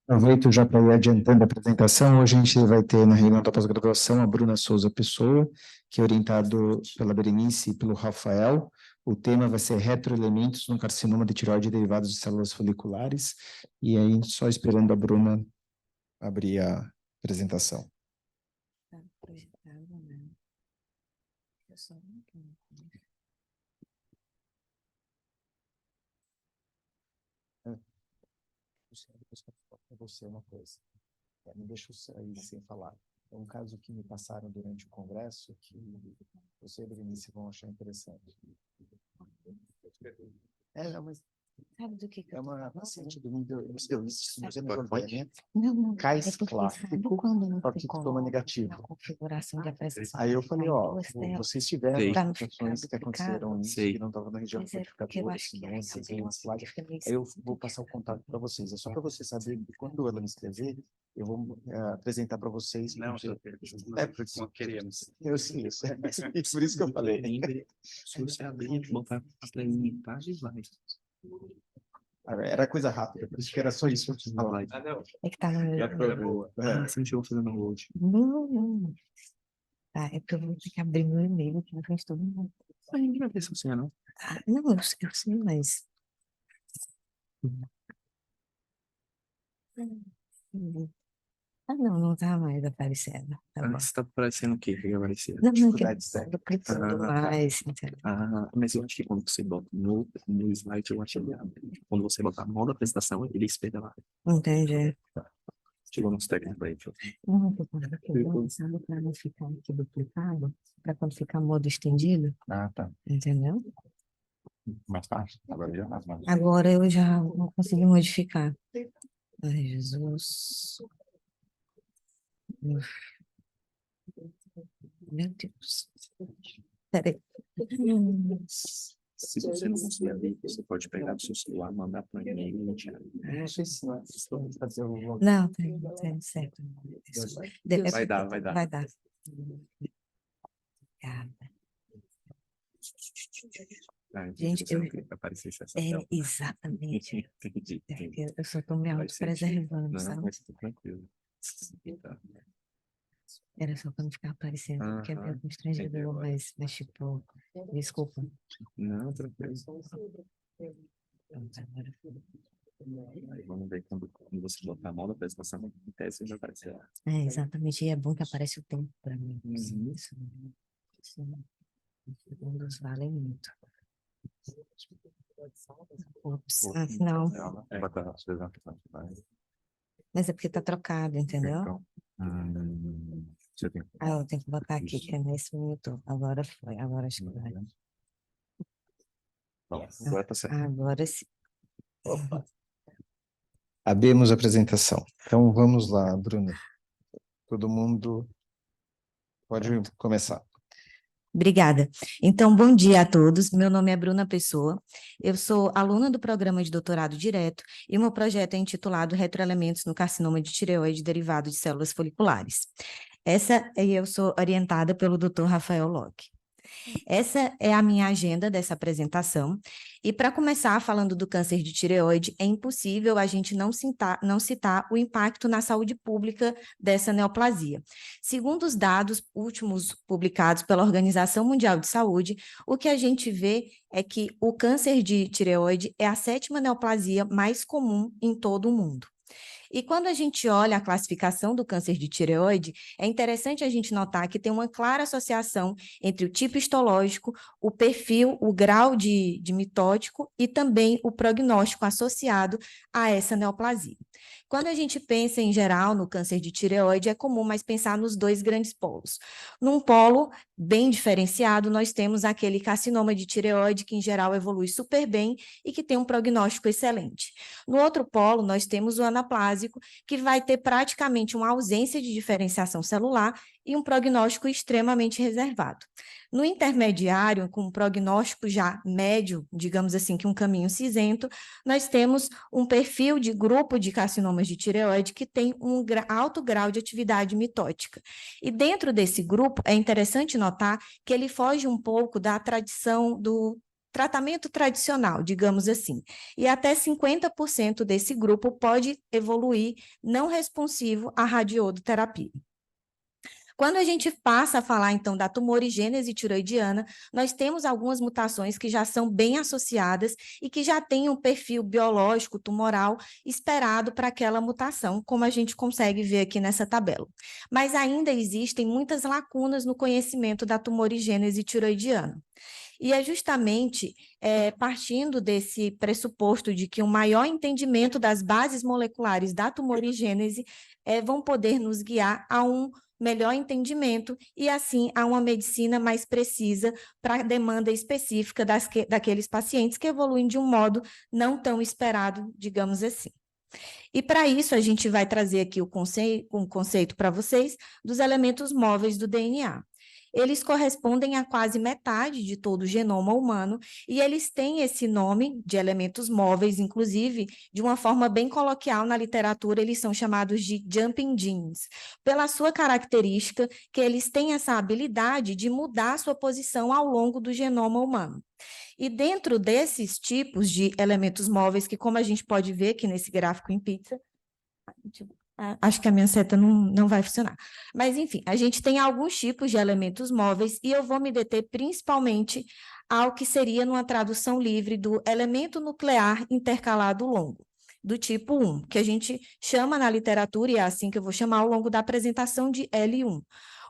Aproveito já para ir adiantando a apresentação. Hoje a gente vai ter na reunião da pós-graduação a Bruna Souza Pessoa, que é orientado pela Berenice e pelo Rafael. O tema vai ser retroelementos no carcinoma de tireoide derivados de células foliculares. E aí, só esperando a Bruna abrir a apresentação. Você uma coisa. Não deixa eu sair sem falar. É um caso que me passaram durante o congresso que você e a Berenice vão achar interessante. Mas Sabe do que é uma paciente do mundo. Você não acompanha, né? Não, Cais é porque clássico, sabe quando não corticoma ficou negativo. na configuração de apresentação. Aí eu falei, ó, vocês tiveram Pra não situações ficar que aconteceram duplicado. isso, que não estavam na região Mas é porque eu codificadora, acho que senão aí vocês tem veem uma as plagas. fica meio Aí eu vou passar o contato para vocês. É só para você saber que quando ela me escrever, eu vou apresentar para vocês. Não, porque não queremos. Eu sei, isso é por isso que eu falei. Se você abrir, botar a planilha, tá? E vai. Era coisa rápida, por isso que era só isso que eu falar. É que tá no meu. Você não chegou fazendo download. Não. Tá, é porque eu vou ter que abrir meu e-mail aqui na frente de todo mundo. Ninguém vai ver se você não. Não, eu sei, mas. Não tá mais aparecendo. Tá bom. Você tá parecendo o quê? Que aparecia? Não, que Dificuldades eu tô clicando mais, entendeu? Mas eu acho que quando você bota no slide, eu acho que quando você botar a mão da apresentação, ele espelha lá. Entendi. Chegou nos técnicos aí. Não, eu tô pensando para não ficar aqui duplicado, para quando ficar modo estendido, Ah, tá. entendeu? Mais fácil. Agora já mais fácil. Agora eu já vou conseguir modificar. Ai, Jesus. Meu Deus. Peraí. Se você não conseguir abrir, você pode pegar o seu celular, mandar para o e-mail e enviar. Não sei se não fazer o... Não, tem certo. Vai dar. Vai dar. Obrigada. Gente, aparecesse essa exatamente. Entendi. Eu só estou me auto-preservando, Não, sabe? mas tá tranquilo. Tá. Era só para não ficar aparecendo, porque é um constrangedor, mas tipo, desculpa. Não, tranquilo. Agora. Vamos ver quando você botar a mão na apresentação, em tese já vai ser. Exatamente, e é bom que aparece o tempo para mim. Uhum. Isso, segundos valem muito. Ops, não. Mas é porque tá trocado, entendeu? Você tem... Eu tenho que botar aqui, que é nesse minuto. Agora foi, agora acho que vai. Bom, agora tá certo. Agora sim. Abrimos a apresentação. Então, vamos lá, Bruna. Todo mundo pode começar. Obrigada. Então, bom dia a todos. Meu nome é Bruna Pessoa. Eu sou aluna do programa de doutorado direto e o meu projeto é intitulado Retroelementos no carcinoma de tireoide derivado de células foliculares. Eu sou orientada pelo Dr. Rafael Locke. Essa é a minha agenda dessa apresentação. E para começar falando do câncer de tireoide, é impossível a gente não citar o impacto na saúde pública dessa neoplasia. Segundo os dados últimos publicados pela Organização Mundial de Saúde, o que a gente vê é que o câncer de tireoide é a 7ª neoplasia mais comum em todo o mundo. E quando a gente olha a classificação do câncer de tireoide, é interessante a gente notar que tem uma clara associação entre o tipo histológico, o perfil, o grau de mitótico e também o prognóstico associado a essa neoplasia. Quando a gente pensa, em geral, no câncer de tireoide, é comum mais pensar nos 2 grandes polos. Num polo bem diferenciado, nós temos aquele carcinoma de tireoide, que em geral evolui super bem e que tem um prognóstico excelente. No outro polo, nós temos o anaplásico, que vai ter praticamente uma ausência de diferenciação celular e um prognóstico extremamente reservado. No intermediário, com um prognóstico já médio, digamos assim, que um caminho cinzento, nós temos um perfil de grupo de carcinomas de tireoide que tem um alto grau de atividade mitótica. E dentro desse grupo, é interessante notar que ele foge um pouco da tradição do tratamento tradicional, digamos assim, e até 50% desse grupo pode evoluir não responsivo à radioterapia. Quando a gente passa a falar, então, da tumorigênese tiroidiana, nós temos algumas mutações que já são bem associadas e que já têm um perfil biológico tumoral esperado para aquela mutação, como a gente consegue ver aqui nessa tabela. Mas ainda existem muitas lacunas no conhecimento da tumorigênese tiroidiana. E é justamente partindo desse pressuposto de que um maior entendimento das bases moleculares da tumorigênese vão poder nos guiar a um melhor entendimento e, assim, a uma medicina mais precisa para a demanda específica daqueles pacientes que evoluem de um modo não tão esperado, digamos assim. E, para isso, a gente vai trazer aqui um conceito para vocês dos elementos móveis do DNA. Eles correspondem a quase metade de todo o genoma humano e eles têm esse nome de elementos móveis, inclusive, de uma forma bem coloquial na literatura, eles são chamados de jumping genes, pela sua característica que eles têm essa habilidade de mudar sua posição ao longo do genoma humano. E dentro desses tipos de elementos móveis, que como a gente pode ver aqui nesse gráfico em pizza, acho que a minha seta não vai funcionar. Mas, enfim, a gente tem alguns tipos de elementos móveis e eu vou me deter principalmente ao que seria numa tradução livre do elemento nuclear intercalado longo, do tipo 1, que a gente chama na literatura, e é assim que eu vou chamar ao longo da apresentação, de L1.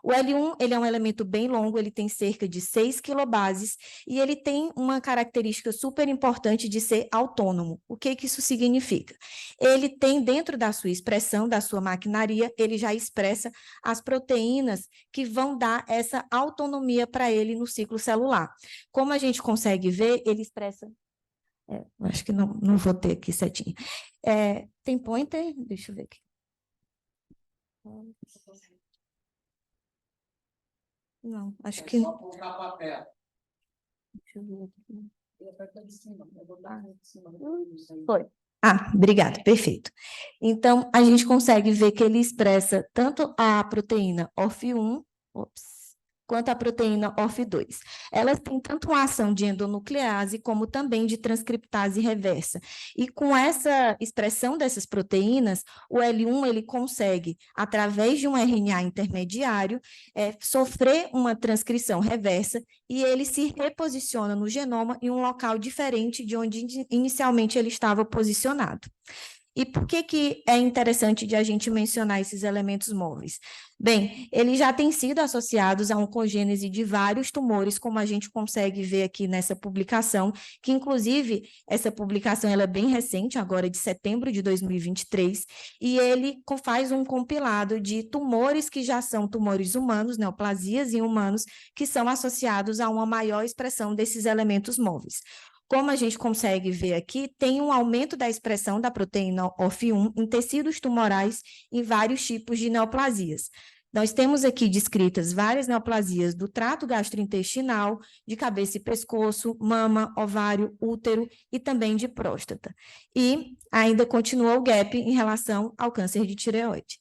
O L1, ele é um elemento bem longo, ele tem cerca de 6 quilobases e ele tem uma característica super importante de ser autônomo. O que isso significa? Ele tem dentro da sua expressão, da sua maquinaria, ele já expressa as proteínas que vão dar essa autonomia para ele no ciclo celular. Como a gente consegue ver, ele expressa... acho que não vou ter aqui setinha. Tem pointer? Deixa eu ver aqui. Não, acho que... Deixa eu ver aqui. Foi. Obrigada, perfeito. Então, a gente consegue ver que ele expressa tanto a proteína ORF1, quanto a proteína ORF2. Elas têm tanto uma ação de endonuclease como também de transcriptase reversa. E com essa expressão dessas proteínas, o L1 ele consegue, através de um RNA intermediário, sofrer uma transcrição reversa e ele se reposiciona no genoma em um local diferente de onde inicialmente ele estava posicionado. E por que é interessante de a gente mencionar esses elementos móveis? Bem, eles já têm sido associados a oncogênese de vários tumores, como a gente consegue ver aqui nessa publicação, que inclusive essa publicação ela é bem recente, agora de setembro de 2023, e ele faz um compilado de tumores que já são tumores humanos, neoplasias em humanos, que são associados a uma maior expressão desses elementos móveis. Como a gente consegue ver aqui, tem um aumento da expressão da proteína ORF1 em tecidos tumorais em vários tipos de neoplasias. Nós temos aqui descritas várias neoplasias do trato gastrointestinal, de cabeça e pescoço, mama, ovário, útero e também de próstata. E ainda continua o gap em relação ao câncer de tireoide.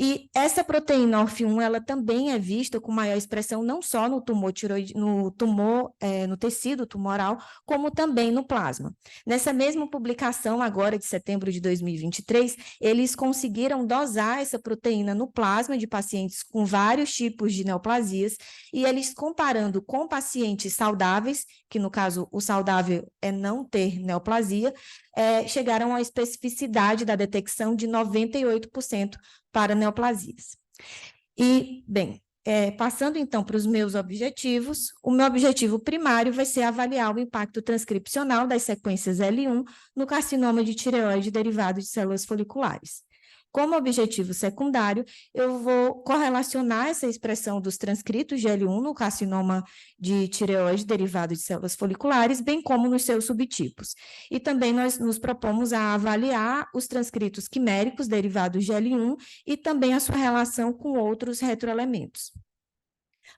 E essa proteína ORF1, ela também é vista com maior expressão não só no tumor no tecido tumoral, como também no plasma. Nessa mesma publicação, agora de setembro de 2023, eles conseguiram dosar essa proteína no plasma de pacientes com vários tipos de neoplasias, e eles comparando com pacientes saudáveis, que no caso o saudável é não ter neoplasia, chegaram à especificidade da detecção de 98% para neoplasias. E, bem, passando então para os meus objetivos, o meu objetivo primário vai ser avaliar o impacto transcripcional das sequências L1 no carcinoma de tireoide derivado de células foliculares. Como objetivo secundário, eu vou correlacionar essa expressão dos transcritos de L1 no carcinoma de tireoide derivado de células foliculares, bem como nos seus subtipos. E também nós nos propomos a avaliar os transcritos quiméricos derivados de L1 e também a sua relação com outros retroelementos.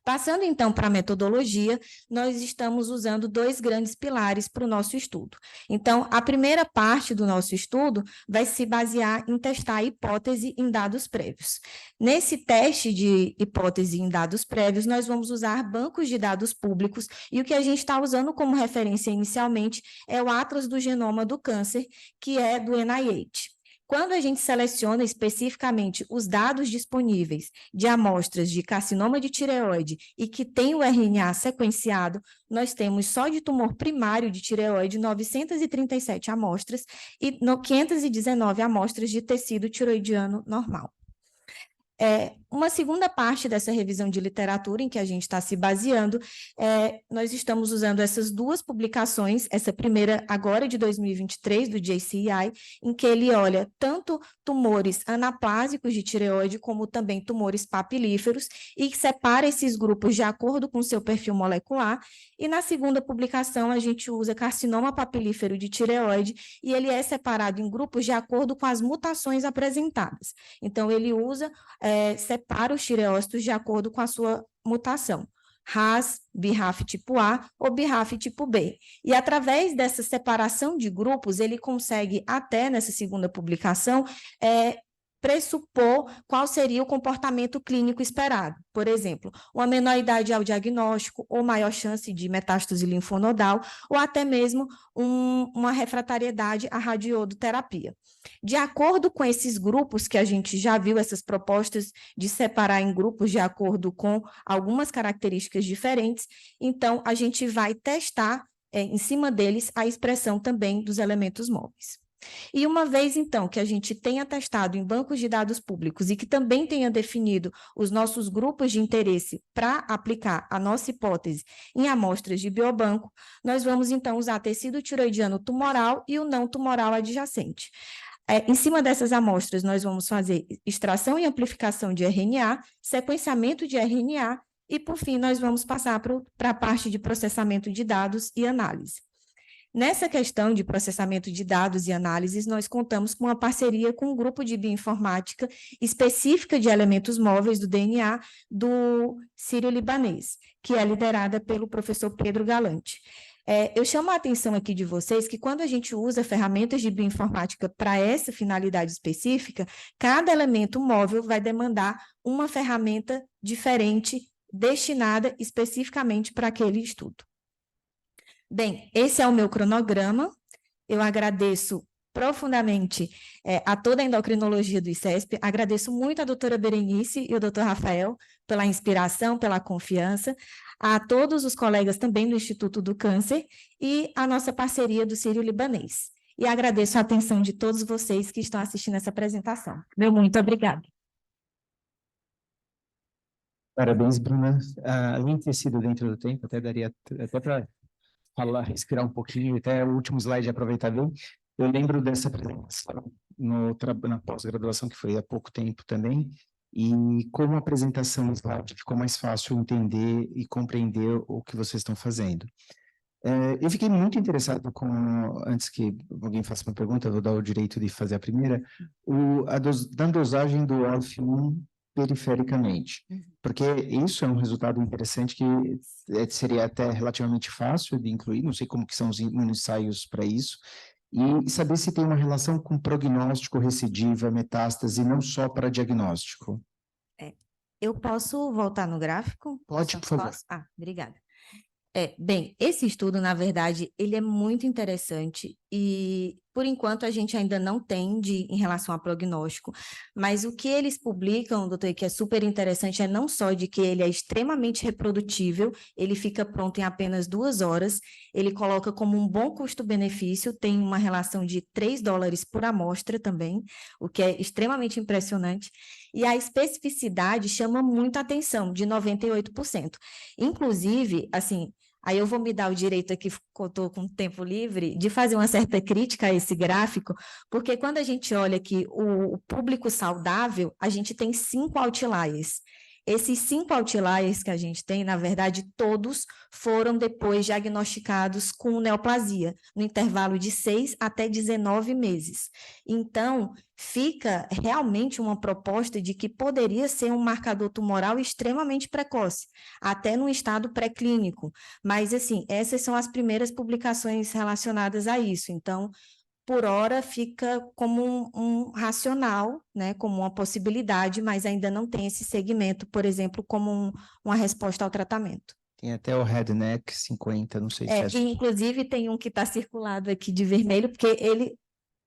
Passando, então, para a metodologia, nós estamos usando 2 grandes pilares para o nosso estudo. Então, a primeira parte do nosso estudo vai se basear em testar a hipótese em dados prévios. Nesse teste de hipótese em dados prévios, nós vamos usar bancos de dados públicos, e o que a gente está usando como referência inicialmente é o Atlas do Genoma do Câncer, que é do NIH. Quando a gente seleciona especificamente os dados disponíveis de amostras de carcinoma de tireoide e que tem o RNA sequenciado, nós temos só de tumor primário de tireoide 937 amostras e 519 amostras de tecido tiroidiano normal. Uma segunda parte dessa revisão de literatura em que a gente está se baseando, nós estamos usando essas 2 publicações, essa primeira agora de 2023, do JCEI, em que ele olha tanto tumores anaplásicos de tireoide, como também tumores papilíferos, e separa esses grupos de acordo com seu perfil molecular, e na segunda publicação a gente usa carcinoma papilífero de tireoide, e ele é separado em grupos de acordo com as mutações apresentadas. Então, ele usa separa os tireócitos de acordo com a sua mutação, RAS, BRAF tipo A ou BRAF tipo B. E através dessa separação de grupos, ele consegue, até nessa segunda publicação, pressupor qual seria o comportamento clínico esperado. Por exemplo, uma menor idade ao diagnóstico, ou maior chance de metástase linfonodal, ou até mesmo uma refratariedade à radioterapia. De acordo com esses grupos que a gente já viu, essas propostas de separar em grupos de acordo com algumas características diferentes, então a gente vai testar em cima deles a expressão também dos elementos móveis. E uma vez, então, que a gente tenha testado em bancos de dados públicos e que também tenha definido os nossos grupos de interesse para aplicar a nossa hipótese em amostras de biobanco, nós vamos, então, usar tecido tiroidiano tumoral e o não tumoral adjacente. Em cima dessas amostras, nós vamos fazer extração e amplificação de RNA, sequenciamento de RNA e, por fim, nós vamos passar para a parte de processamento de dados e análise. Nessa questão de processamento de dados e análises, nós contamos com uma parceria com um grupo de bioinformática específica de elementos móveis do DNA do Sírio-Libanês, que é liderada pelo professor Pedro Galante. Eu chamo a atenção aqui de vocês que quando a gente usa ferramentas de bioinformática para essa finalidade específica, cada elemento móvel vai demandar uma ferramenta diferente, destinada especificamente para aquele estudo. Bem, esse é o meu cronograma. Eu agradeço profundamente a toda a endocrinologia do ICESP, agradeço muito a doutora Berenice e o doutor Rafael pela inspiração, pela confiança, a todos os colegas também do Instituto do Câncer e a nossa parceria do Sírio-Libanês. E agradeço a atenção de todos vocês que estão assistindo essa apresentação. Meu muito obrigada. Parabéns, Bruna. Além de ter sido dentro do tempo, até daria até para falar, respirar um pouquinho, até o último slide aproveitar bem. Eu lembro dessa apresentação na pós-graduação, que foi há pouco tempo também, e como a apresentação no slide ficou mais fácil entender e compreender o que vocês estão fazendo. Eu fiquei muito interessado com, antes que alguém faça uma pergunta, eu vou dar o direito de fazer a primeira, da dosagem do ORF1 perifericamente, porque isso é um resultado interessante que seria até relativamente fácil de incluir, não sei como que são os ensaios para isso, e saber se tem uma relação com prognóstico, recidiva, metástase, não só para diagnóstico. Eu posso voltar no gráfico? Pode, por favor. Obrigada. Bem, esse estudo, na verdade, ele é muito interessante e, por enquanto, a gente ainda não tem em relação a prognóstico, mas o que eles publicam, doutor, que é super interessante, é não só de que ele é extremamente reprodutível, ele fica pronto em apenas 2 horas, ele coloca como um bom custo-benefício, tem uma relação de $3 por amostra também, o que é extremamente impressionante, e a especificidade chama muito a atenção, de 98%. Inclusive, assim, aí eu vou me dar o direito aqui, que eu estou com tempo livre, de fazer uma certa crítica a esse gráfico, porque quando a gente olha aqui o público saudável, a gente tem 5 outliers. Esses 5 outliers que a gente tem, na verdade, todos foram depois diagnosticados com neoplasia, no intervalo de 6 até 19 meses. Então, fica realmente uma proposta de que poderia ser um marcador tumoral extremamente precoce, até num estado pré-clínico. Mas, assim, essas são as primeiras publicações relacionadas a isso. Então, por hora, fica como um racional, né, como uma possibilidade, mas ainda não tem esse segmento, por exemplo, como uma resposta ao tratamento. Tem até o head neck 50, não sei se E, inclusive, tem um que está circulado aqui de vermelho, porque ele...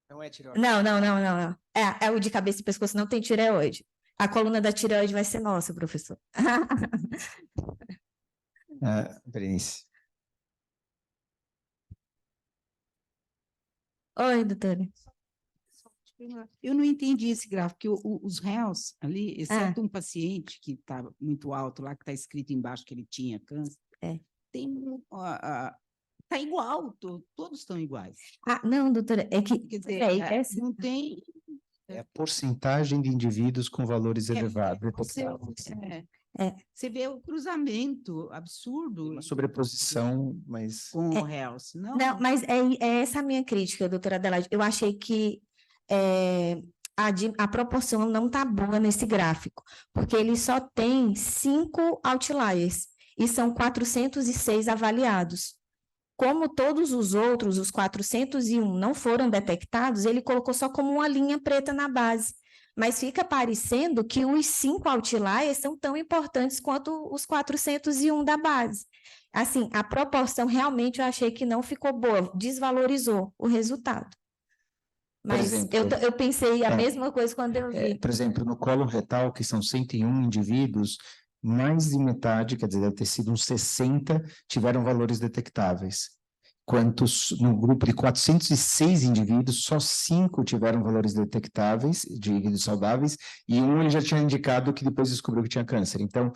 Não é tireoide. Não. É o de cabeça e pescoço, não tem tireoide. A coluna da tireoide vai ser nossa, professor. Berenice. Oi, doutora. Eu não entendi esse gráfico, porque os réus ali, exceto um paciente que está muito alto lá, que está escrito embaixo que ele tinha câncer, tem está igual, todos estão iguais. Não, doutora, é que... Quer dizer, não tem... É a porcentagem de indivíduos com valores elevados. Você vê o cruzamento absurdo. Uma sobreposição, mas... Com o réus. Não, mas é essa a minha crítica, doutora Adelaide. Eu achei que a proporção não está boa nesse gráfico, porque ele só tem 5 outliers e são 406 avaliados. Como todos os outros, os 401, não foram detectados, ele colocou só como uma linha preta na base. Mas fica parecendo que os 5 outliers são tão importantes quanto os 401 da base. Assim, a proporção realmente eu achei que não ficou boa, desvalorizou o resultado. Mas exemplo, eu pensei a mesma coisa quando eu vi. Por exemplo, no colo retal, que são 101 indivíduos, mais de metade, quer dizer, deve ter sido uns 60, tiveram valores detectáveis. Quantos no grupo de 406 indivíduos, só 5 tiveram valores detectáveis, de indivíduos saudáveis, e ele já tinha indicado que depois descobriu que tinha câncer. Então,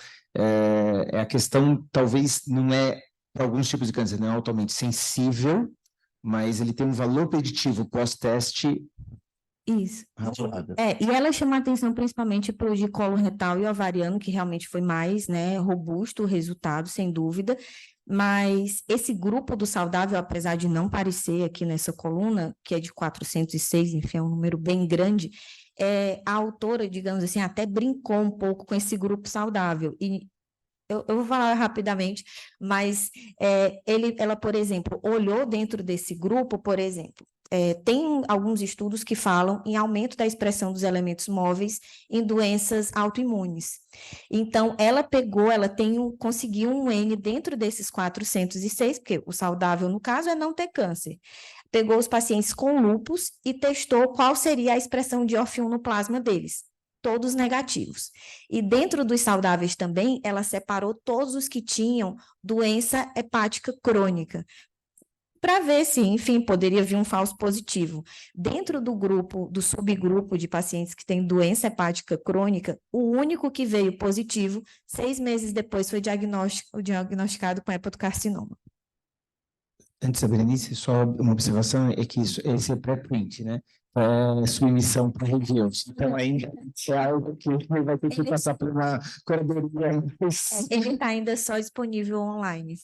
a questão talvez não é, para alguns tipos de câncer, não é altamente sensível, mas ele tem um valor preditivo pós-teste. Isso. E ela chama a atenção principalmente para o de colo retal e ovariano, que realmente foi mais, né, robusto o resultado, sem dúvida, mas esse grupo do saudável, apesar de não parecer aqui nessa coluna, que é de 406, enfim, é um número bem grande, a autora, digamos assim, até brincou um pouco com esse grupo saudável, e eu vou falar rapidamente, mas ela, por exemplo, olhou dentro desse grupo, por exemplo, tem alguns estudos que falam em aumento da expressão dos elementos móveis em doenças autoimunes. Então, ela conseguiu um N dentro desses 406, porque o saudável, no caso, é não ter câncer. Pegou os pacientes com lúpus e testou qual seria a expressão de ORF1 no plasma deles. Todos negativos. E dentro dos saudáveis também, ela separou todos os que tinham doença hepática crônica, para ver se, enfim, poderia vir um falso positivo. Dentro do subgrupo de pacientes que têm doença hepática crônica, o único que veio positivo, 6 meses depois, foi diagnosticado com hepatocarcinoma. Antes da Berenice, só uma observação, é que esse é pré-print, né? Submissão para reviews. Então, ainda é algo que vai ter que passar por uma curadoria. Ele está ainda só disponível online.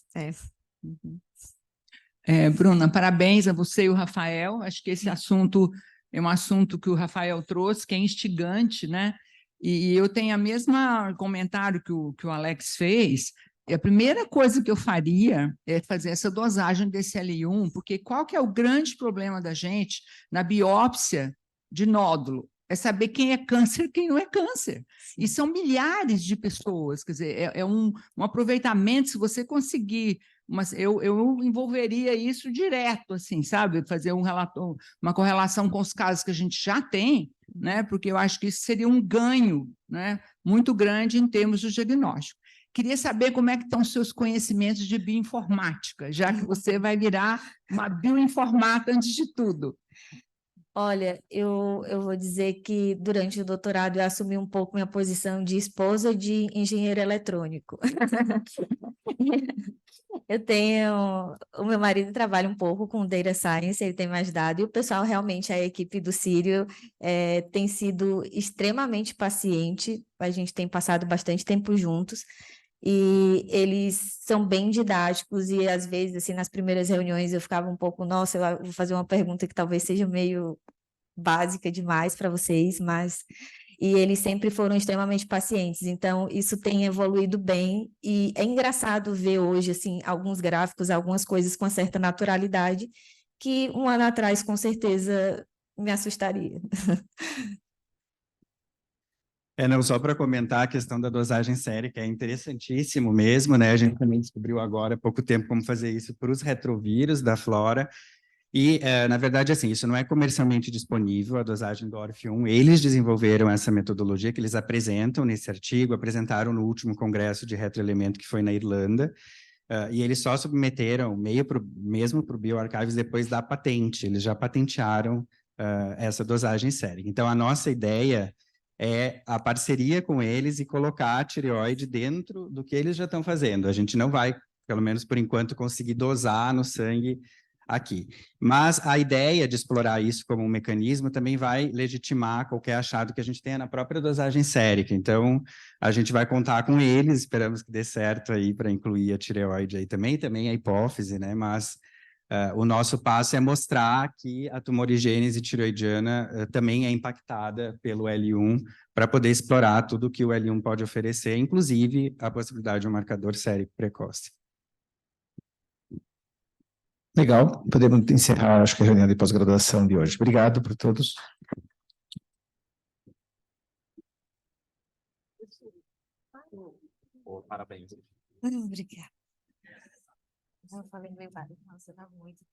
Bruna, parabéns a você e o Rafael. Acho que esse assunto é um assunto que o Rafael trouxe, que é instigante, né? E eu tenho o mesmo comentário que o Alex fez. E a primeira coisa que eu faria é fazer essa dosagem desse L1, porque qual que é o grande problema da gente na biópsia de nódulo? É saber quem é câncer e quem não é câncer. E são milhares de pessoas, quer dizer, é um aproveitamento, se você conseguir, mas eu envolveria isso direto, assim, sabe? Fazer uma correlação com os casos que a gente já tem, né? Porque eu acho que isso seria um ganho, né, muito grande em termos de diagnóstico. Queria saber como é que estão os seus conhecimentos de bioinformática, já que você vai virar uma bioinformata antes de tudo. Olha, eu vou dizer que durante o doutorado eu assumi um pouco minha posição de esposa de engenheiro eletrônico. O meu marido trabalha um pouco com data science, ele tem mais dado, e o pessoal realmente, a equipe do Sírio tem sido extremamente paciente, a gente tem passado bastante tempo juntos, e eles são bem didáticos, e às vezes, assim, nas primeiras reuniões eu ficava um pouco, nossa, eu vou fazer uma pergunta que talvez seja meio básica demais para vocês, mas e eles sempre foram extremamente pacientes, então isso tem evoluído bem e é engraçado ver hoje assim alguns gráficos, algumas coisas com certa naturalidade que um ano atrás com certeza me assustaria. Não, só para comentar a questão da dosagem sérica, é interessantíssimo mesmo, né? A gente também descobriu agora há pouco tempo como fazer isso para os retrovírus da flora. E, na verdade, assim, isso não é comercialmente disponível, a dosagem do ORF1. Eles desenvolveram essa metodologia que eles apresentam nesse artigo, apresentaram no último congresso de retroelemento que foi na Irlanda, e eles só submeteram mesmo para o bioarchives depois da patente, eles já patentearam essa dosagem sérica. Então, a nossa ideia é a parceria com eles e colocar a tireoide dentro do que eles já estão fazendo. A gente não vai, pelo menos por enquanto, conseguir dosar no sangue aqui. Mas a ideia de explorar isso como um mecanismo também vai legitimar qualquer achado que a gente tenha na própria dosagem sérica. Então, a gente vai contar com eles, esperamos que dê certo aí para incluir a tireoide aí também a hipófise, né? Mas o nosso passo é mostrar que a tumorigênese tireoidiana também é impactada pelo L1 para poder explorar tudo que o L1 pode oferecer, inclusive a possibilidade de um marcador sérico precoce. Legal, podemos encerrar, acho que a reunião de pós-graduação de hoje. Obrigado por todos. Parabéns. Obrigada. Eu falei bem, você tá muito...